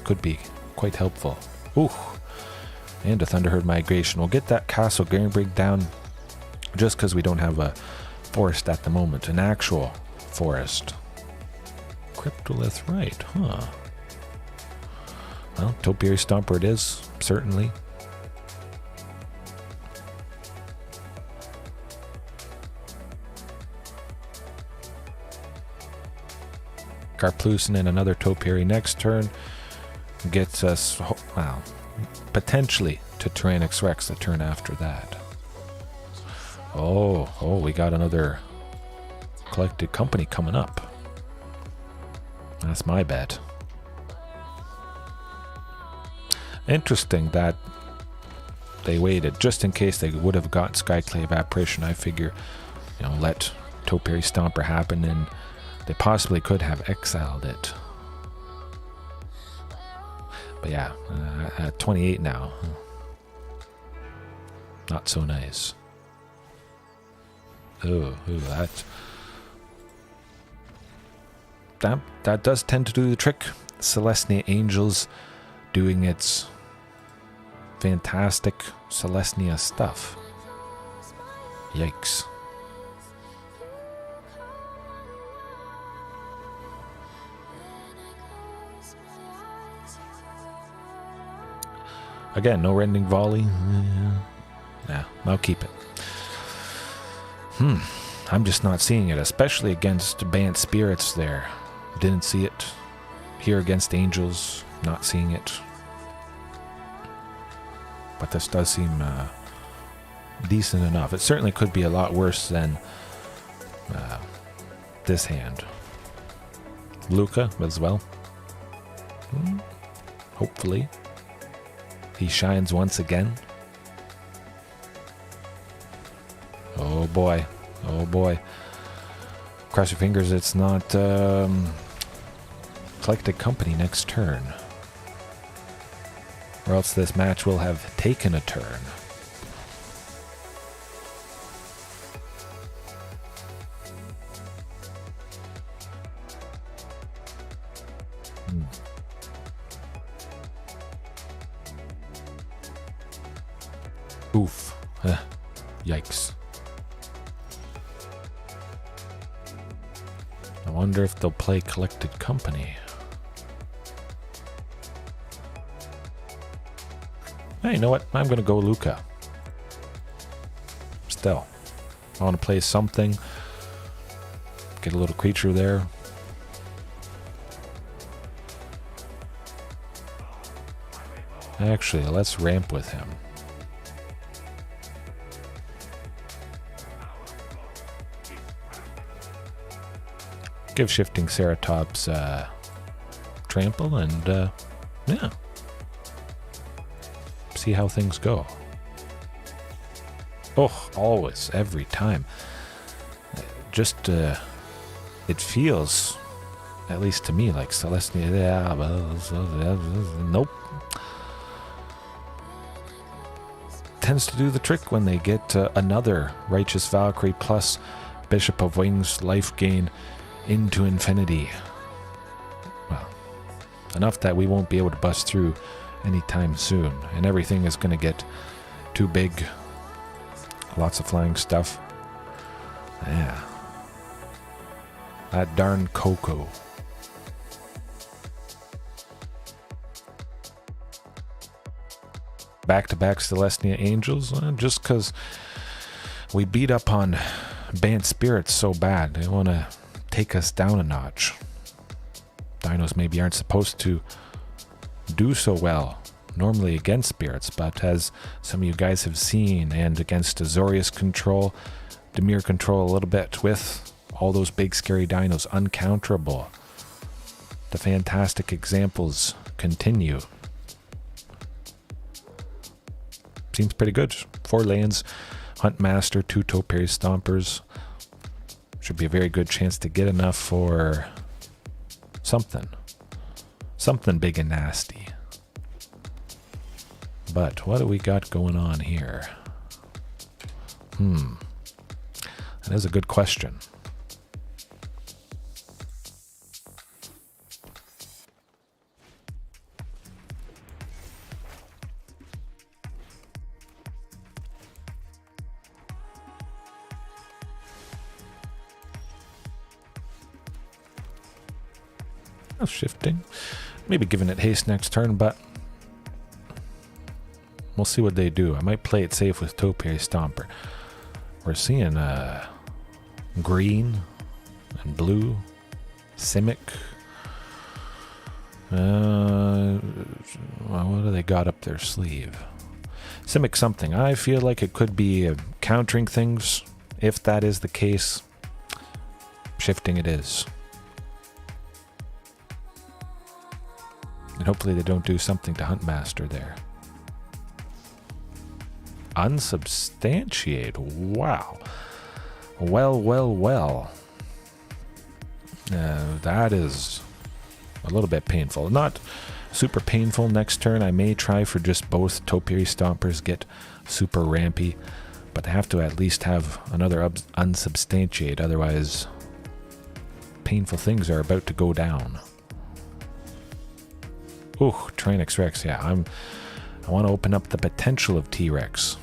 A: could be quite helpful. Ooh, and a Thunderherd Migration. We'll get that Castle Gathering down just because we don't have a forest at the moment, an actual forest. Cryptolith, right, huh? Well, Topiary Stomper it is, certainly. Karplusen and another Topiary next turn gets us, well, potentially to Tyrannix Rex the turn after that. Oh, we got another collected company coming up. That's my bet. Interesting that they waited just in case they would have got Skyclave Apparition. I figure, let Topiary Stomper happen and they possibly could have exiled it. But yeah, at 28 now. Not so nice. Ooh, that does tend to do the trick. Selesnya Angels doing its fantastic Selesnya stuff. Yikes. Again, no rending volley. Nah, I'll keep it. I'm just not seeing it, especially against Bant Spirits there. Didn't see it. Here against Angels, not seeing it. But this does seem decent enough. It certainly could be a lot worse than this hand. Lukka as well. Hopefully. He shines once again. Oh boy. Cross your fingers it's not collected company next turn. Or else this match will have taken a turn. Oof. Yikes. I wonder if they'll play collected company. Hey, you know what? I'm going to go Lukka. Still. I want to play something. Get a little creature there. Actually, let's ramp with him. Give Shifting Ceratops trample and yeah. See how things go. Oh, always, every time. Just, it feels, at least to me, like Selesnya. Nope. Tends to do the trick when they get another Righteous Valkyrie plus Bishop of Wings life gain into infinity. Well, enough that we won't be able to bust through anytime soon, and everything is going to get too big. Lots of flying stuff. Yeah. That darn CoCo. Back-to-back Selesnya Angels, just because we beat up on Bant Spirits so bad. They want to take us down a notch. Dinos maybe aren't supposed to do so well normally against Spirits, but as some of you guys have seen, and against Azorius control, Dimir control a little bit with all those big scary dinos, uncounterable. The fantastic examples continue. Seems pretty good. 4 lands, Huntmaster, 2 Topiary Stompers. Should be a very good chance to get enough for something. Something big and nasty. But what do we got going on here? That is a good question. Shifting. Maybe giving it haste next turn, but we'll see what they do. I might play it safe with Topiary Stomper. We're seeing green and blue, Simic, Well, what do they got up their sleeve? Simic something. I feel like it could be countering things. If that is the case, shifting it is. And hopefully they don't do something to Huntmaster there. Unsubstantiate. Wow. Well, well, well. That is a little bit painful. Not super painful. Next turn I may try for just both Topiary Stompers, get super rampy, but I have to at least have another unsubstantiate, otherwise painful things are about to go down. Ooh, Tyrannosaurus Rex, yeah, I want to open up the potential of T-Rex.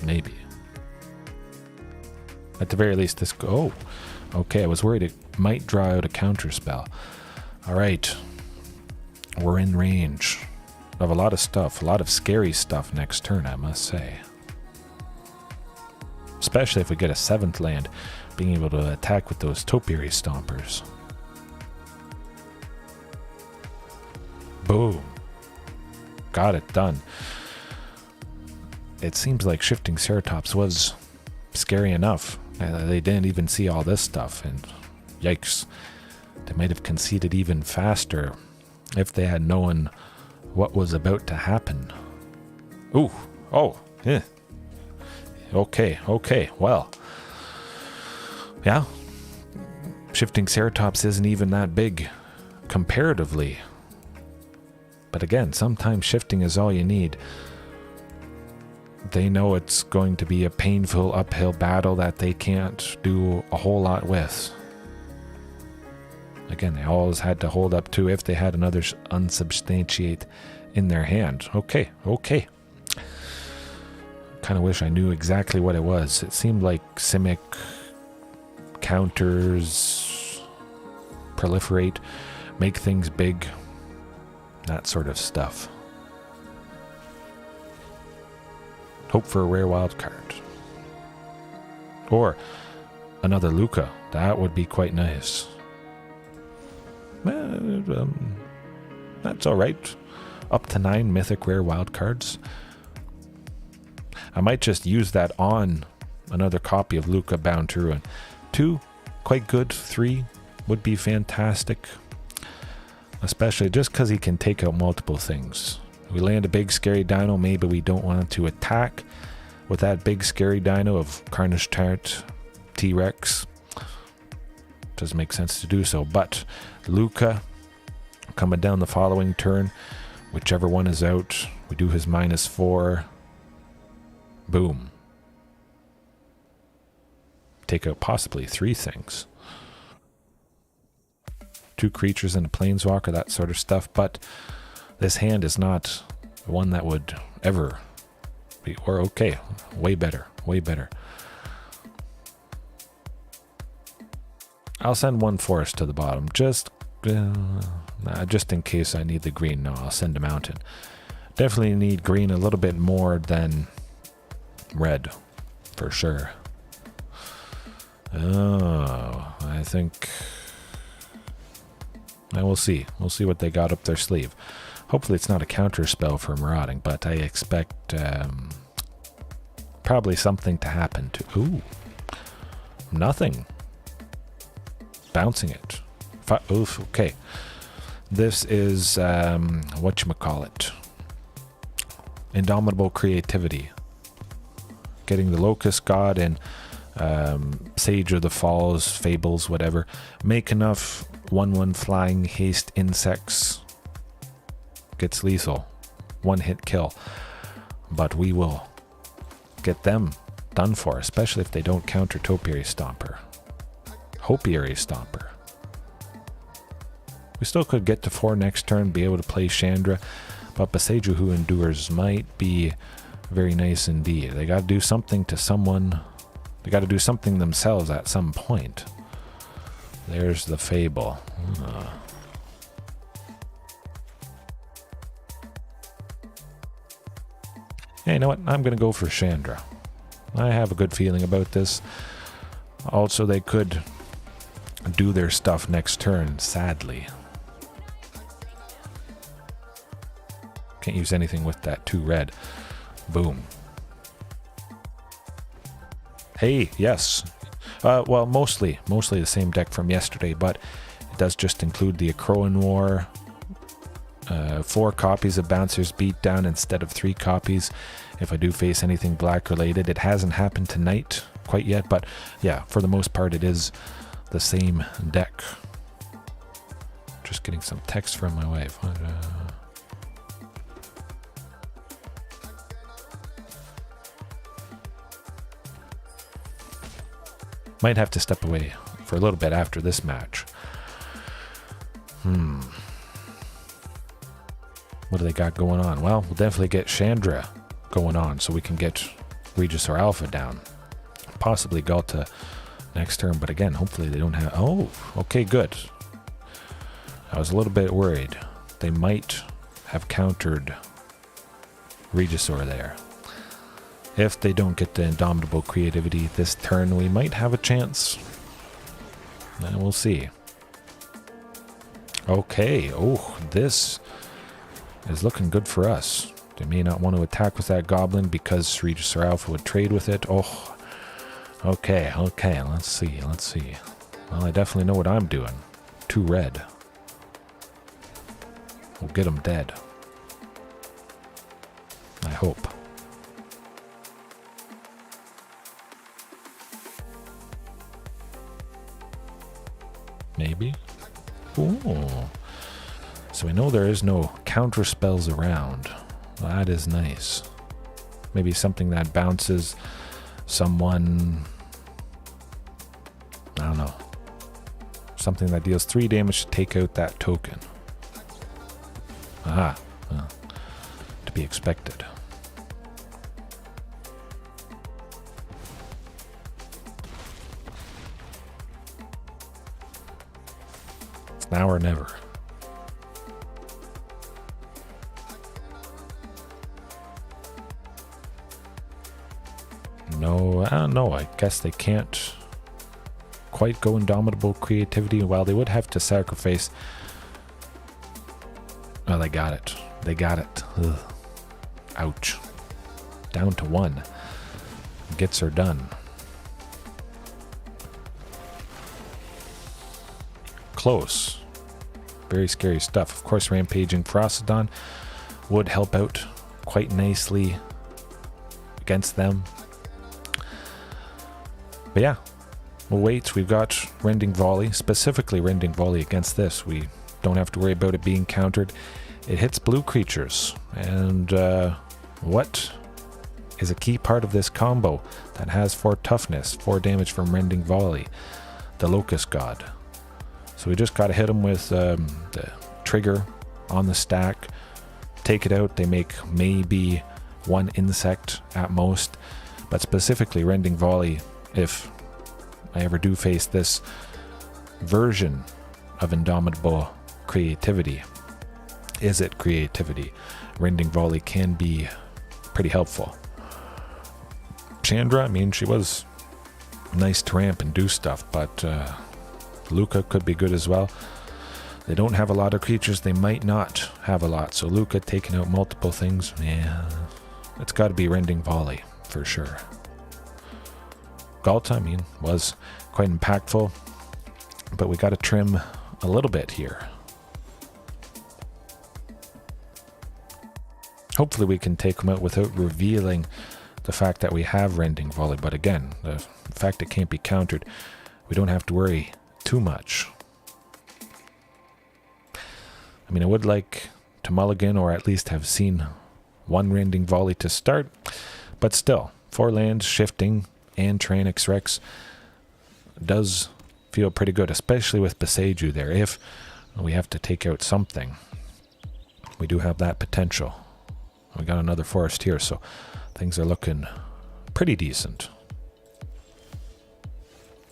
A: Maybe. At the very least, this... Oh, okay, I was worried it might draw out a counter spell. Alright. We're in range of a lot of stuff, a lot of scary stuff next turn, I must say. Especially if we get a 7th land, being able to attack with those Topiary Stompers. Boom. Got it done. It seems like shifting Ceratops was scary enough. They didn't even see all this stuff, and yikes. They might have conceded even faster if they had known what was about to happen. Ooh, oh, yeah. Okay, well. Yeah. Shifting Ceratops isn't even that big, comparatively. But again, sometimes shifting is all you need. They know it's going to be a painful uphill battle that they can't do a whole lot with. Again, they always had to hold up to if they had another unsubstantiate in their hand. Okay. Kind of wish I knew exactly what it was. It seemed like Simic Counters, proliferate, make things big, that sort of stuff. Hope for a rare wild card. Or another Lukka. That would be quite nice. That's alright. Up to 9 mythic rare wildcards. I might just use that on another copy of Lukka Bound to Ruin. 2, quite good. 3 would be fantastic. Especially just because he can take out multiple things. We land a big scary dino, maybe we don't want to attack with that big scary dino of Carnage Tart, T-Rex. Doesn't make sense to do so, but Lukka coming down the following turn, whichever one is out, we do his -4. Boom. Take out possibly 3 things. 2 creatures and a planeswalker, that sort of stuff, but this hand is not one that would ever be, or okay, way better. I'll send 1 forest to the bottom, just in case I need the green. No, I'll send a mountain. Definitely need green a little bit more than red, for sure. Oh, I think... We'll see. We'll see what they got up their sleeve. Hopefully it's not a counter spell for Marauding, but I expect probably something to happen to... Ooh. Nothing. Bouncing it. Oof, okay. This is, whatchamacallit. Indomitable creativity. Getting the Locust God and Sage of the Falls, Fables, whatever. Make enough 1/1 flying haste insects. Gets lethal. 1-hit kill. But we will get them done for, especially if they don't counter Topiary Stomper. Topiary Stomper. We still could get to 4 next turn, be able to play Chandra, but Boseiju Who Endures might be very nice indeed. They got to do something to someone. They got to do something themselves at some point. There's the Fable. Hey, you know what? I'm going to go for Chandra. I have a good feeling about this. Also, they could do their stuff next turn, sadly. Can't use anything with that 2 red. Boom. Hey, yes. Well, mostly the same deck from yesterday, but it does just include the Akroan War, 4 copies of Bouncers Beatdown instead of 3 copies. If I do face anything black related, it hasn't happened tonight quite yet, but yeah, for the most part, it is the same deck. Just getting some text from my wife. Might have to step away for a little bit after this match. What do they got going on? Well, we'll definitely get Chandra going on so we can get Regis or Alpha down. Possibly Galta next turn, but again, hopefully they don't have... Oh, okay, good. I was a little bit worried. They might have countered Regisaur there. If they don't get the Indomitable creativity this turn, we might have a chance. And we'll see. Okay, oh, this is looking good for us. They may not want to attack with that Goblin because Regis or Alpha would trade with it. Oh, okay, let's see. Well, I definitely know what I'm doing. 2 red. We'll get them dead. I hope. Maybe? Ooh. So we know there is no counter spells around. Well, that is nice. Maybe something that bounces someone... I don't know. Something that deals 3 damage to take out that token. Aha. Well, to be expected. It's now or never. No, I don't know. I guess they can't quite go Indomitable creativity. Well, they would have to sacrifice. Oh, they got it. They got it. Ugh. Ouch. Down to 1. Gets her done. Close. Very scary stuff. Of course, Rampaging Frostodon would help out quite nicely against them. But yeah, we'll wait. We've got Rending Volley, specifically Rending Volley against this. We don't have to worry about it being countered. It hits blue creatures. And what is a key part of this combo that has 4 toughness, 4 damage from Rending Volley? The Locust God. So we just got to hit them with the trigger on the stack. Take it out. They make maybe 1 insect at most. But specifically Rending Volley, if I ever do face this version of Indomitable creativity, Izzet creativity, Rending Volley can be pretty helpful. Chandra, I mean, she was nice to ramp and do stuff, but Lukka could be good as well. They don't have a lot of creatures. They might not have a lot. So Lukka taking out multiple things, yeah, it's got to be Rending Volley for sure. Galta, I mean, was quite impactful, but we got to trim a little bit here. Hopefully we can take them out without revealing the fact that we have Rending Volley, but again, the fact it can't be countered, we don't have to worry too much. I mean, I would like to mulligan or at least have seen 1 Rending Volley to start, but still, 4 lands, shifting, and Tyrannix Rex does feel pretty good, especially with Beseju there. If we have to take out something, we do have that potential. We got another forest here, so things are looking pretty decent.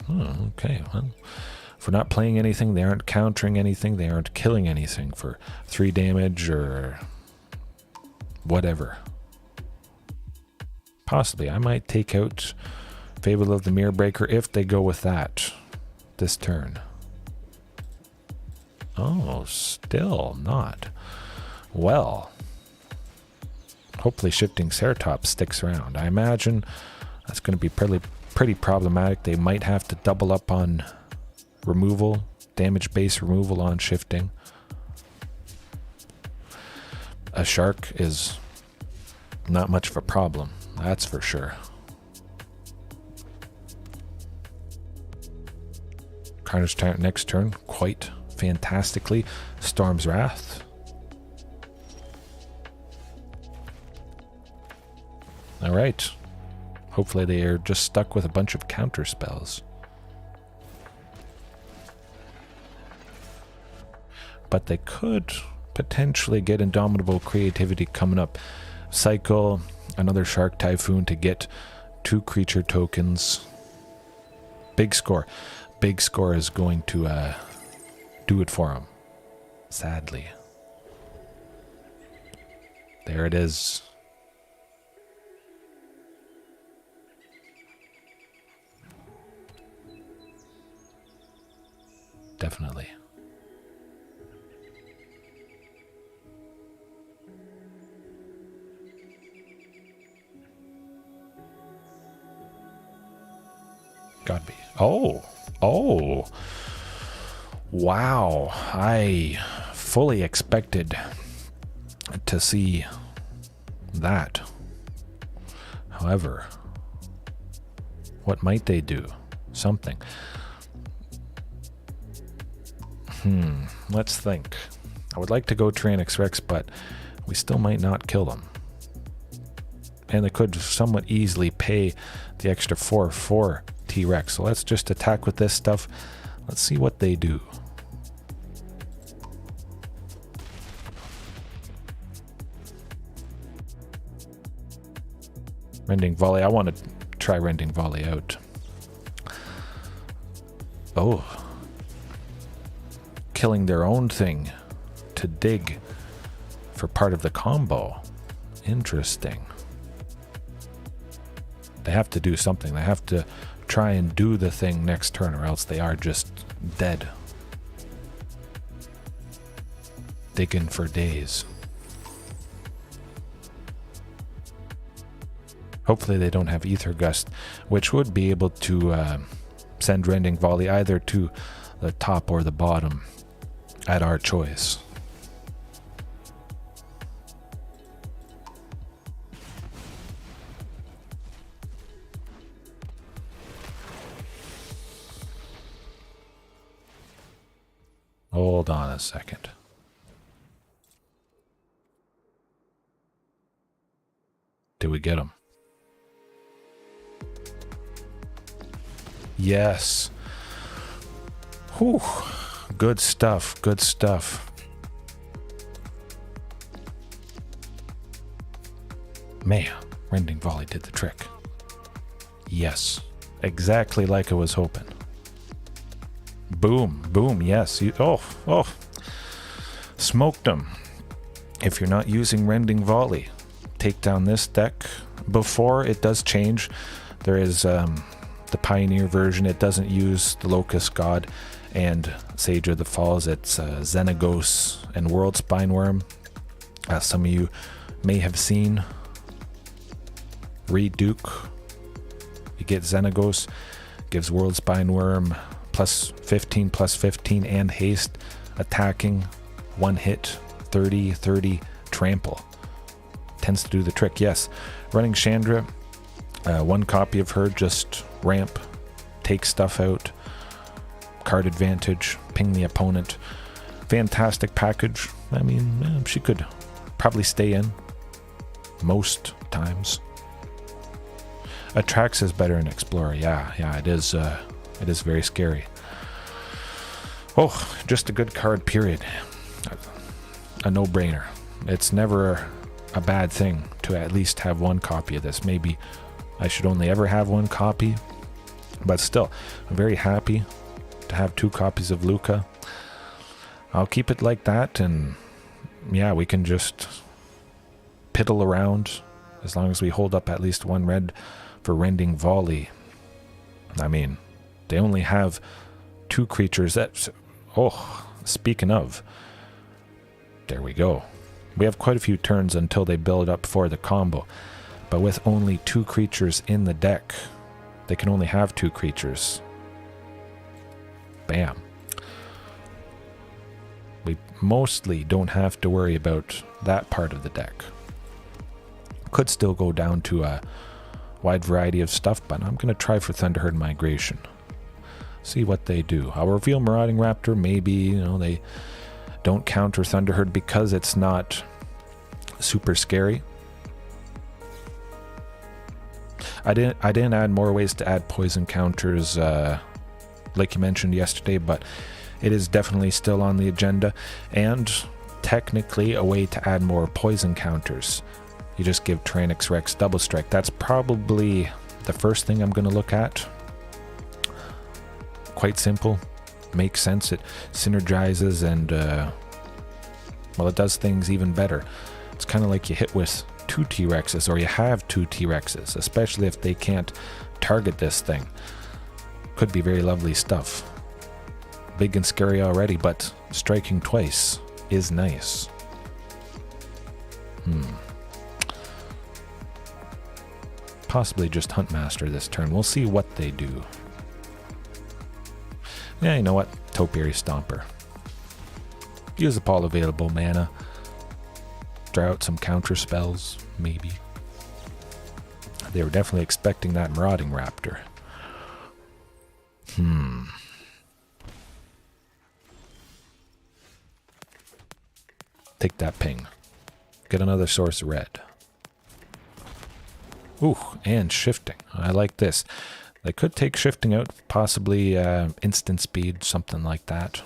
A: Oh, okay, well, if we're not playing anything, they aren't countering anything, they aren't killing anything for 3 damage or whatever. Possibly. I might take out Fable of the Mirror Breaker if they go with that this turn. Oh, still not. Well, hopefully Shifting Ceratops sticks around. I imagine that's going to be pretty problematic. They might have to double up on removal, damage base removal on shifting. A shark is not much of a problem, that's for sure. Carnage Tyrant next turn, quite fantastically. Storm's Wrath. Alright. Hopefully they are just stuck with a bunch of counter spells. But they could potentially get Indomitable Creativity coming up. Cycle another Shark Typhoon to get 2 creature tokens. Big score. Big score is going to do it for him. Sadly. There it is. Definitely. Gotta be. Oh. Wow. I fully expected to see that. However, what might they do? Something. Let's think. I would like to go Tyrannix Rex, but we still might not kill them. And they could somewhat easily pay the extra 4 for T-Rex. So let's just attack with this stuff. Let's see what they do. Rending Volley. I want to try Rending Volley out. Oh. Killing their own thing to dig for part of the combo. Interesting. They have to do something. They have to try and do the thing next turn, or else they are just dead. Digging for days. Hopefully they don't have Ether Gust, which would be able to send Rending Volley either to the top or the bottom at our choice. Hold on a second. Did we get him? Yes. Whew. Good stuff. Good stuff. Man, Rending Volley did the trick. Yes. Exactly like I was hoping. Boom. Boom. Yes. Oh. Smoked him. If you're not using Rending Volley, take down this deck. Before it does change, there is the Pioneer version. It doesn't use the Locust God and Sage of the Falls. It's Xenagos and World Spineworm. Some of you may have seen. Reed Duke. You get Xenagos, gives World Spineworm +15 and haste, attacking, 1 hit, 30 trample. Tends to do the trick. Yes, running Chandra, 1 copy of her, just ramp, take stuff out, card advantage, ping the opponent. Fantastic package. I mean, she could probably stay in most times. Attracts is better in Explorer. Yeah, it is. It is very scary. Oh, just a good card, period. A no-brainer. It's never a bad thing to at least have 1 copy of this. Maybe I should only ever have 1 copy, but still, I'm very happy to have 2 copies of Lukka. I'll keep it like that, and yeah, we can just piddle around as long as we hold up at least one red for Rending Volley. I mean, they only have 2 creatures that... Oh, speaking of, there we go. We have quite a few turns until they build up for the combo, but with only 2 creatures in the deck, they can only have 2 creatures. Bam. We mostly don't have to worry about that part of the deck. Could still go down to a wide variety of stuff, but I'm going to try for Thunderherd Migration. See what they do. I'll reveal Marauding Raptor. Maybe, you know, they don't counter Thunderherd because it's not super scary. I didn't add more ways to add poison counters, like you mentioned yesterday, but it is definitely still on the agenda, and technically a way to add more poison counters. You just give Tyrannosaurus Rex double strike. That's probably the first thing I'm going to look at. Quite simple, makes sense. It synergizes and well, it does things even better. It's kind of like you hit with 2 T-Rexes, or you have 2 T-Rexes, especially if they can't target this thing. Could be very lovely stuff. Big and scary already, but striking twice is nice. Possibly just Huntmaster this turn. We'll see what they do. Yeah, you know what? Topiary Stomper. Use up all available mana. Draw out some counter spells, maybe. They were definitely expecting that Marauding Raptor. Take that ping. Get another source of red. Ooh, and shifting. I like this. They could take shifting out, possibly instant speed, something like that.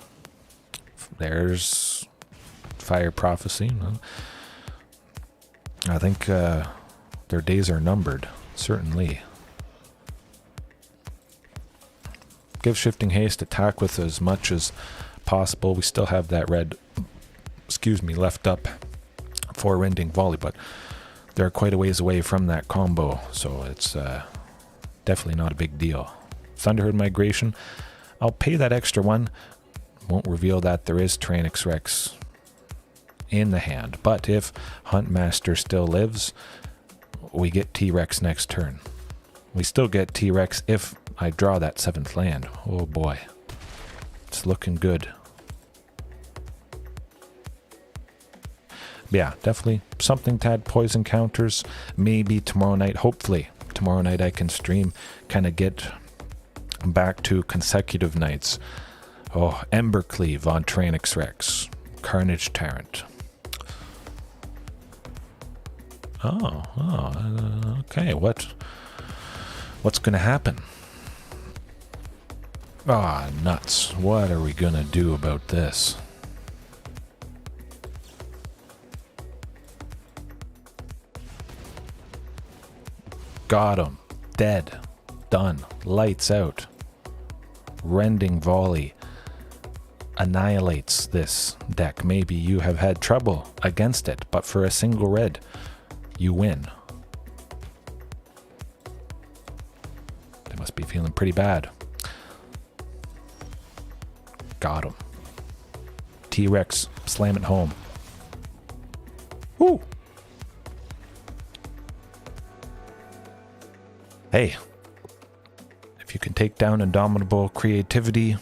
A: There's Fire Prophecy. I think their days are numbered, certainly. Give shifting haste, attack with as much as possible. We still have that red, left up for Rending Volley, but they're quite a ways away from that combo, so it's definitely not a big deal. Thunderherd Migration, I'll pay that extra one. Won't reveal that there is Tyrannosaurus Rex in the hand, but if Huntmaster still lives, we get T-Rex next turn. We still get T-Rex if I draw that 7th land. Oh boy, it's looking good. Yeah, definitely something to add poison counters. Maybe tomorrow night, hopefully tomorrow night I can stream, kind of get back to consecutive nights. Oh, Embercleave on Tyrannosaurus Rex, Carnage Tyrant. Okay, what's gonna happen? Ah, nuts. What are we gonna do about this? Got him. Dead. Done. Lights out. Rending Volley annihilates this deck. Maybe you have had trouble against it, but for a single red, you win. They must be feeling pretty bad. Got him. T-Rex, slam it home. Woo! Hey, if you can take down Indomitable Creativity,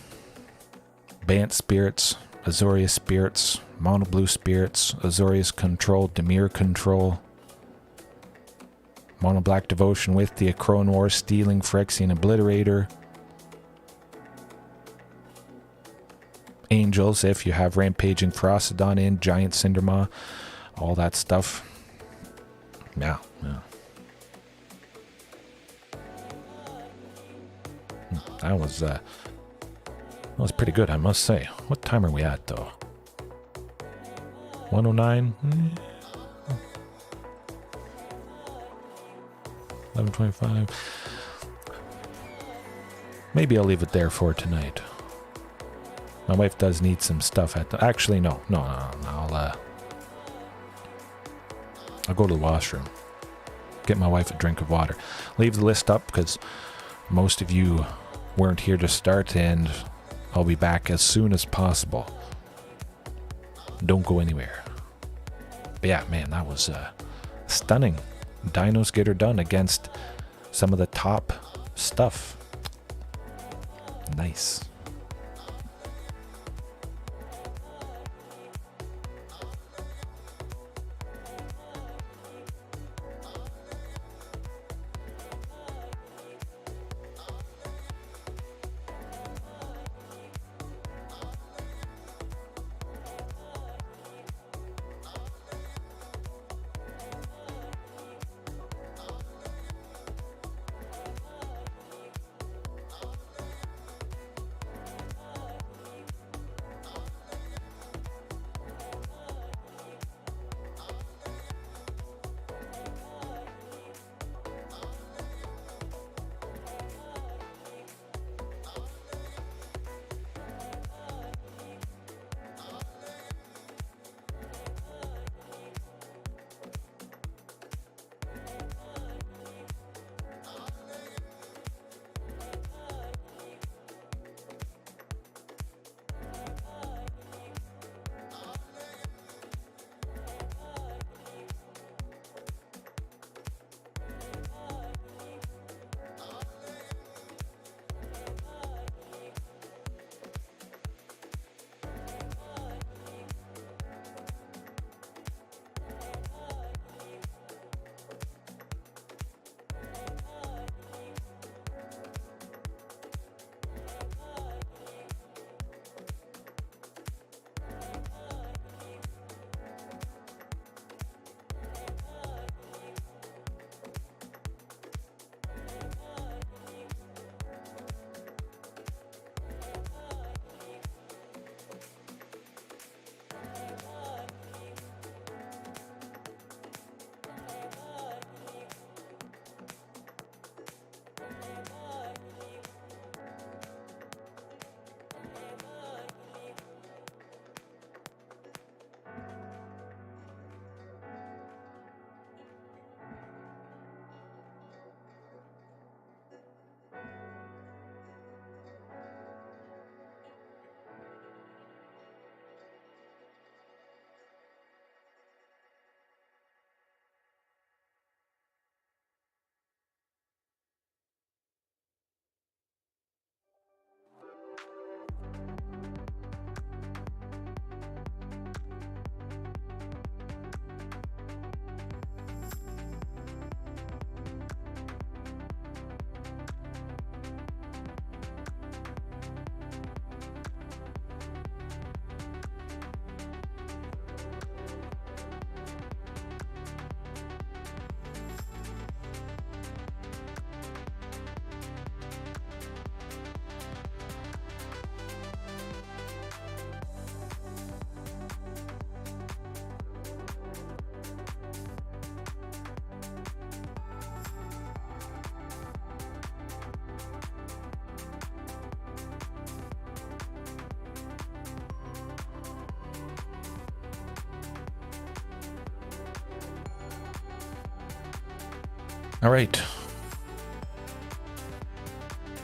A: Bant Spirits, Azorius Spirits, Mono Blue Spirits, Azorius Control, Dimir Control, Mono Black Devotion with the Akroan War, stealing Phyrexian Obliterator, Angels if you have Rampaging Ferocidon in, Giant Cindermaw, all that stuff. Yeah. That was pretty good, I must say. What time are we at, though? 109? 11:25. Maybe I'll leave it there for tonight. My wife does need some stuff at the... Actually, no. I'll go to the washroom. get my wife a drink of water. Leave the list up because most of you weren't here to start, and I'll be back as soon as possible. Don't go anywhere. But yeah, man, that was stunning. Dinos get her done against some of the top stuff. Nice. All right,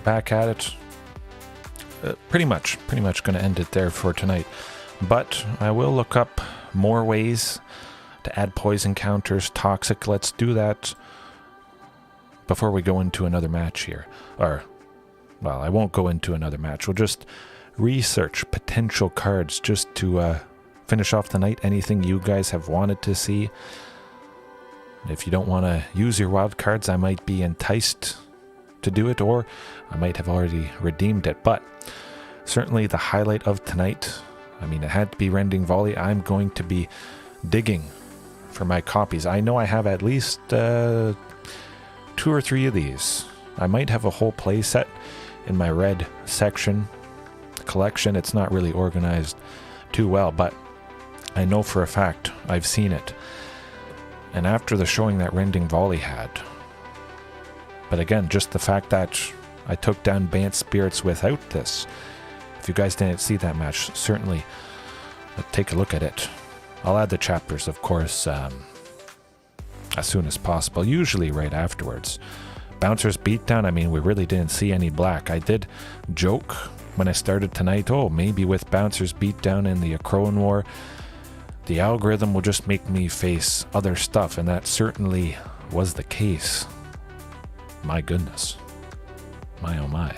A: back at it. Pretty much going to end it there for tonight. But I will look up more ways to add poison counters, toxic. Let's do that before we go into another match here. Or, well, I won't go into another match. We'll just research potential cards just to finish off the night. Anything you guys have wanted to see. If you don't want to use your wild cards, I might be enticed to do it, or I might have already redeemed it. But certainly the highlight of tonight, I mean, it had to be Rending Volley. I'm going to be digging for my copies. I know I have at least 2 or 3 of these. I might have a whole playset in my red section collection. It's not really organized too well, but I know for a fact I've seen it. And after the showing that Rending Volley had, but again, just the fact that I took down Bant Spirits without this. If you guys didn't see that match, certainly take a look at it. I'll add the chapters, of course, as soon as possible, usually right afterwards. Bouncers Beatdown, I mean, we really didn't see any black. I did joke when I started tonight, oh, maybe with Bouncers Beatdown and the Akroan War, the algorithm will just make me face other stuff, and that certainly was the case. My goodness. My oh my.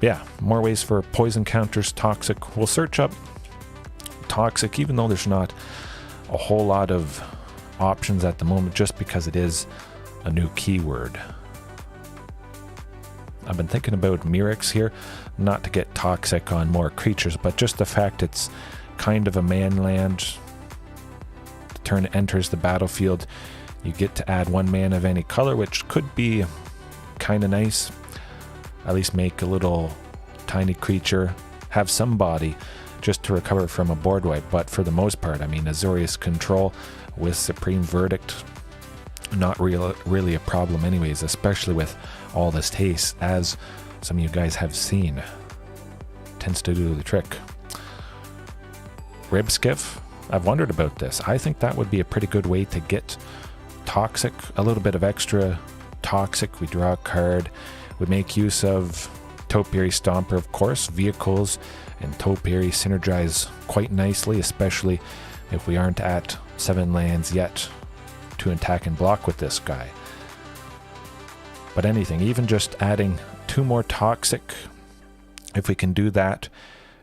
A: Yeah, more ways for poison counters, toxic. We'll search up toxic, even though there's not a whole lot of options at the moment, just because it is a new keyword. I've been thinking about Mirix here, not to get toxic on more creatures, but just the fact it's kind of a man land. The turn it enters the battlefield, you get to add 1 mana of any color, which could be kind of nice. At least make a little tiny creature have some body just to recover from a board wipe. But for the most part, I mean, Azorius Control with Supreme Verdict, not really a problem anyways, especially with all this haste, as some of you guys have seen. Tends to do the trick. Rib Skiff, I've wondered about this. I think that would be a pretty good way to get toxic, a little bit of extra toxic. We draw a card, we make use of Topiary Stomper, of course. Vehicles and Topiary synergize quite nicely, especially if we aren't at 7 lands yet to attack and block with this guy. But anything, even just adding 2 more toxic, if we can do that,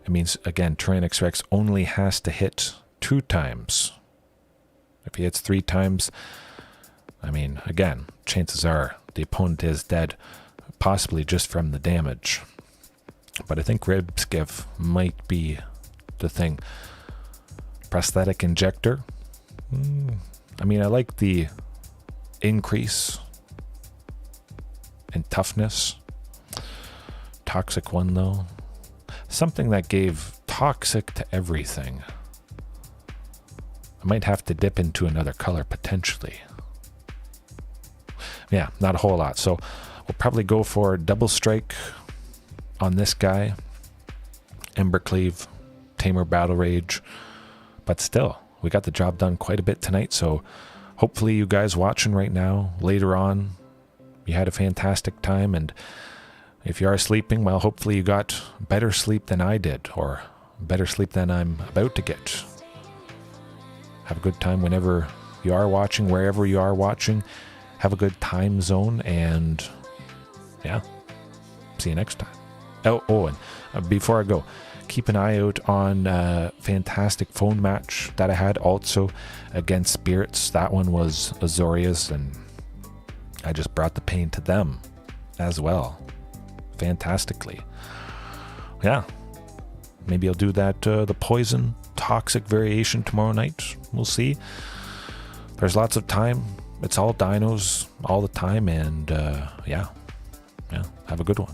A: it means, again, Tyrannix Rex only has to hit 2 times. If he hits 3 times, I mean, again, chances are the opponent is dead, possibly just from the damage. But I think Rib Skiff might be the thing. Prosthetic Injector. I mean, I like the increase in toughness. Toxic one, though. Something that gave toxic to everything. I might have to dip into another color, potentially. Yeah, not a whole lot. So we'll probably go for Double Strike on this guy. Embercleave, Tamer Battle Rage. But still, we got the job done quite a bit tonight. So hopefully you guys watching right now, later on, you had a fantastic time. And if you are sleeping, well, hopefully you got better sleep than I did, or better sleep than I'm about to get. Have a good time whenever you are watching, wherever you are watching. Have a good time zone, and yeah, see you next time. Oh, and before I go, keep an eye out on a fantastic phone match that I had also against Spirits. That one was Azorius, and I just brought the pain to them as well. Fantastically. Yeah, maybe I'll do that, the poison toxic variation tomorrow night. We'll see. There's lots of time. It's all dinos all the time, and yeah, have a good one.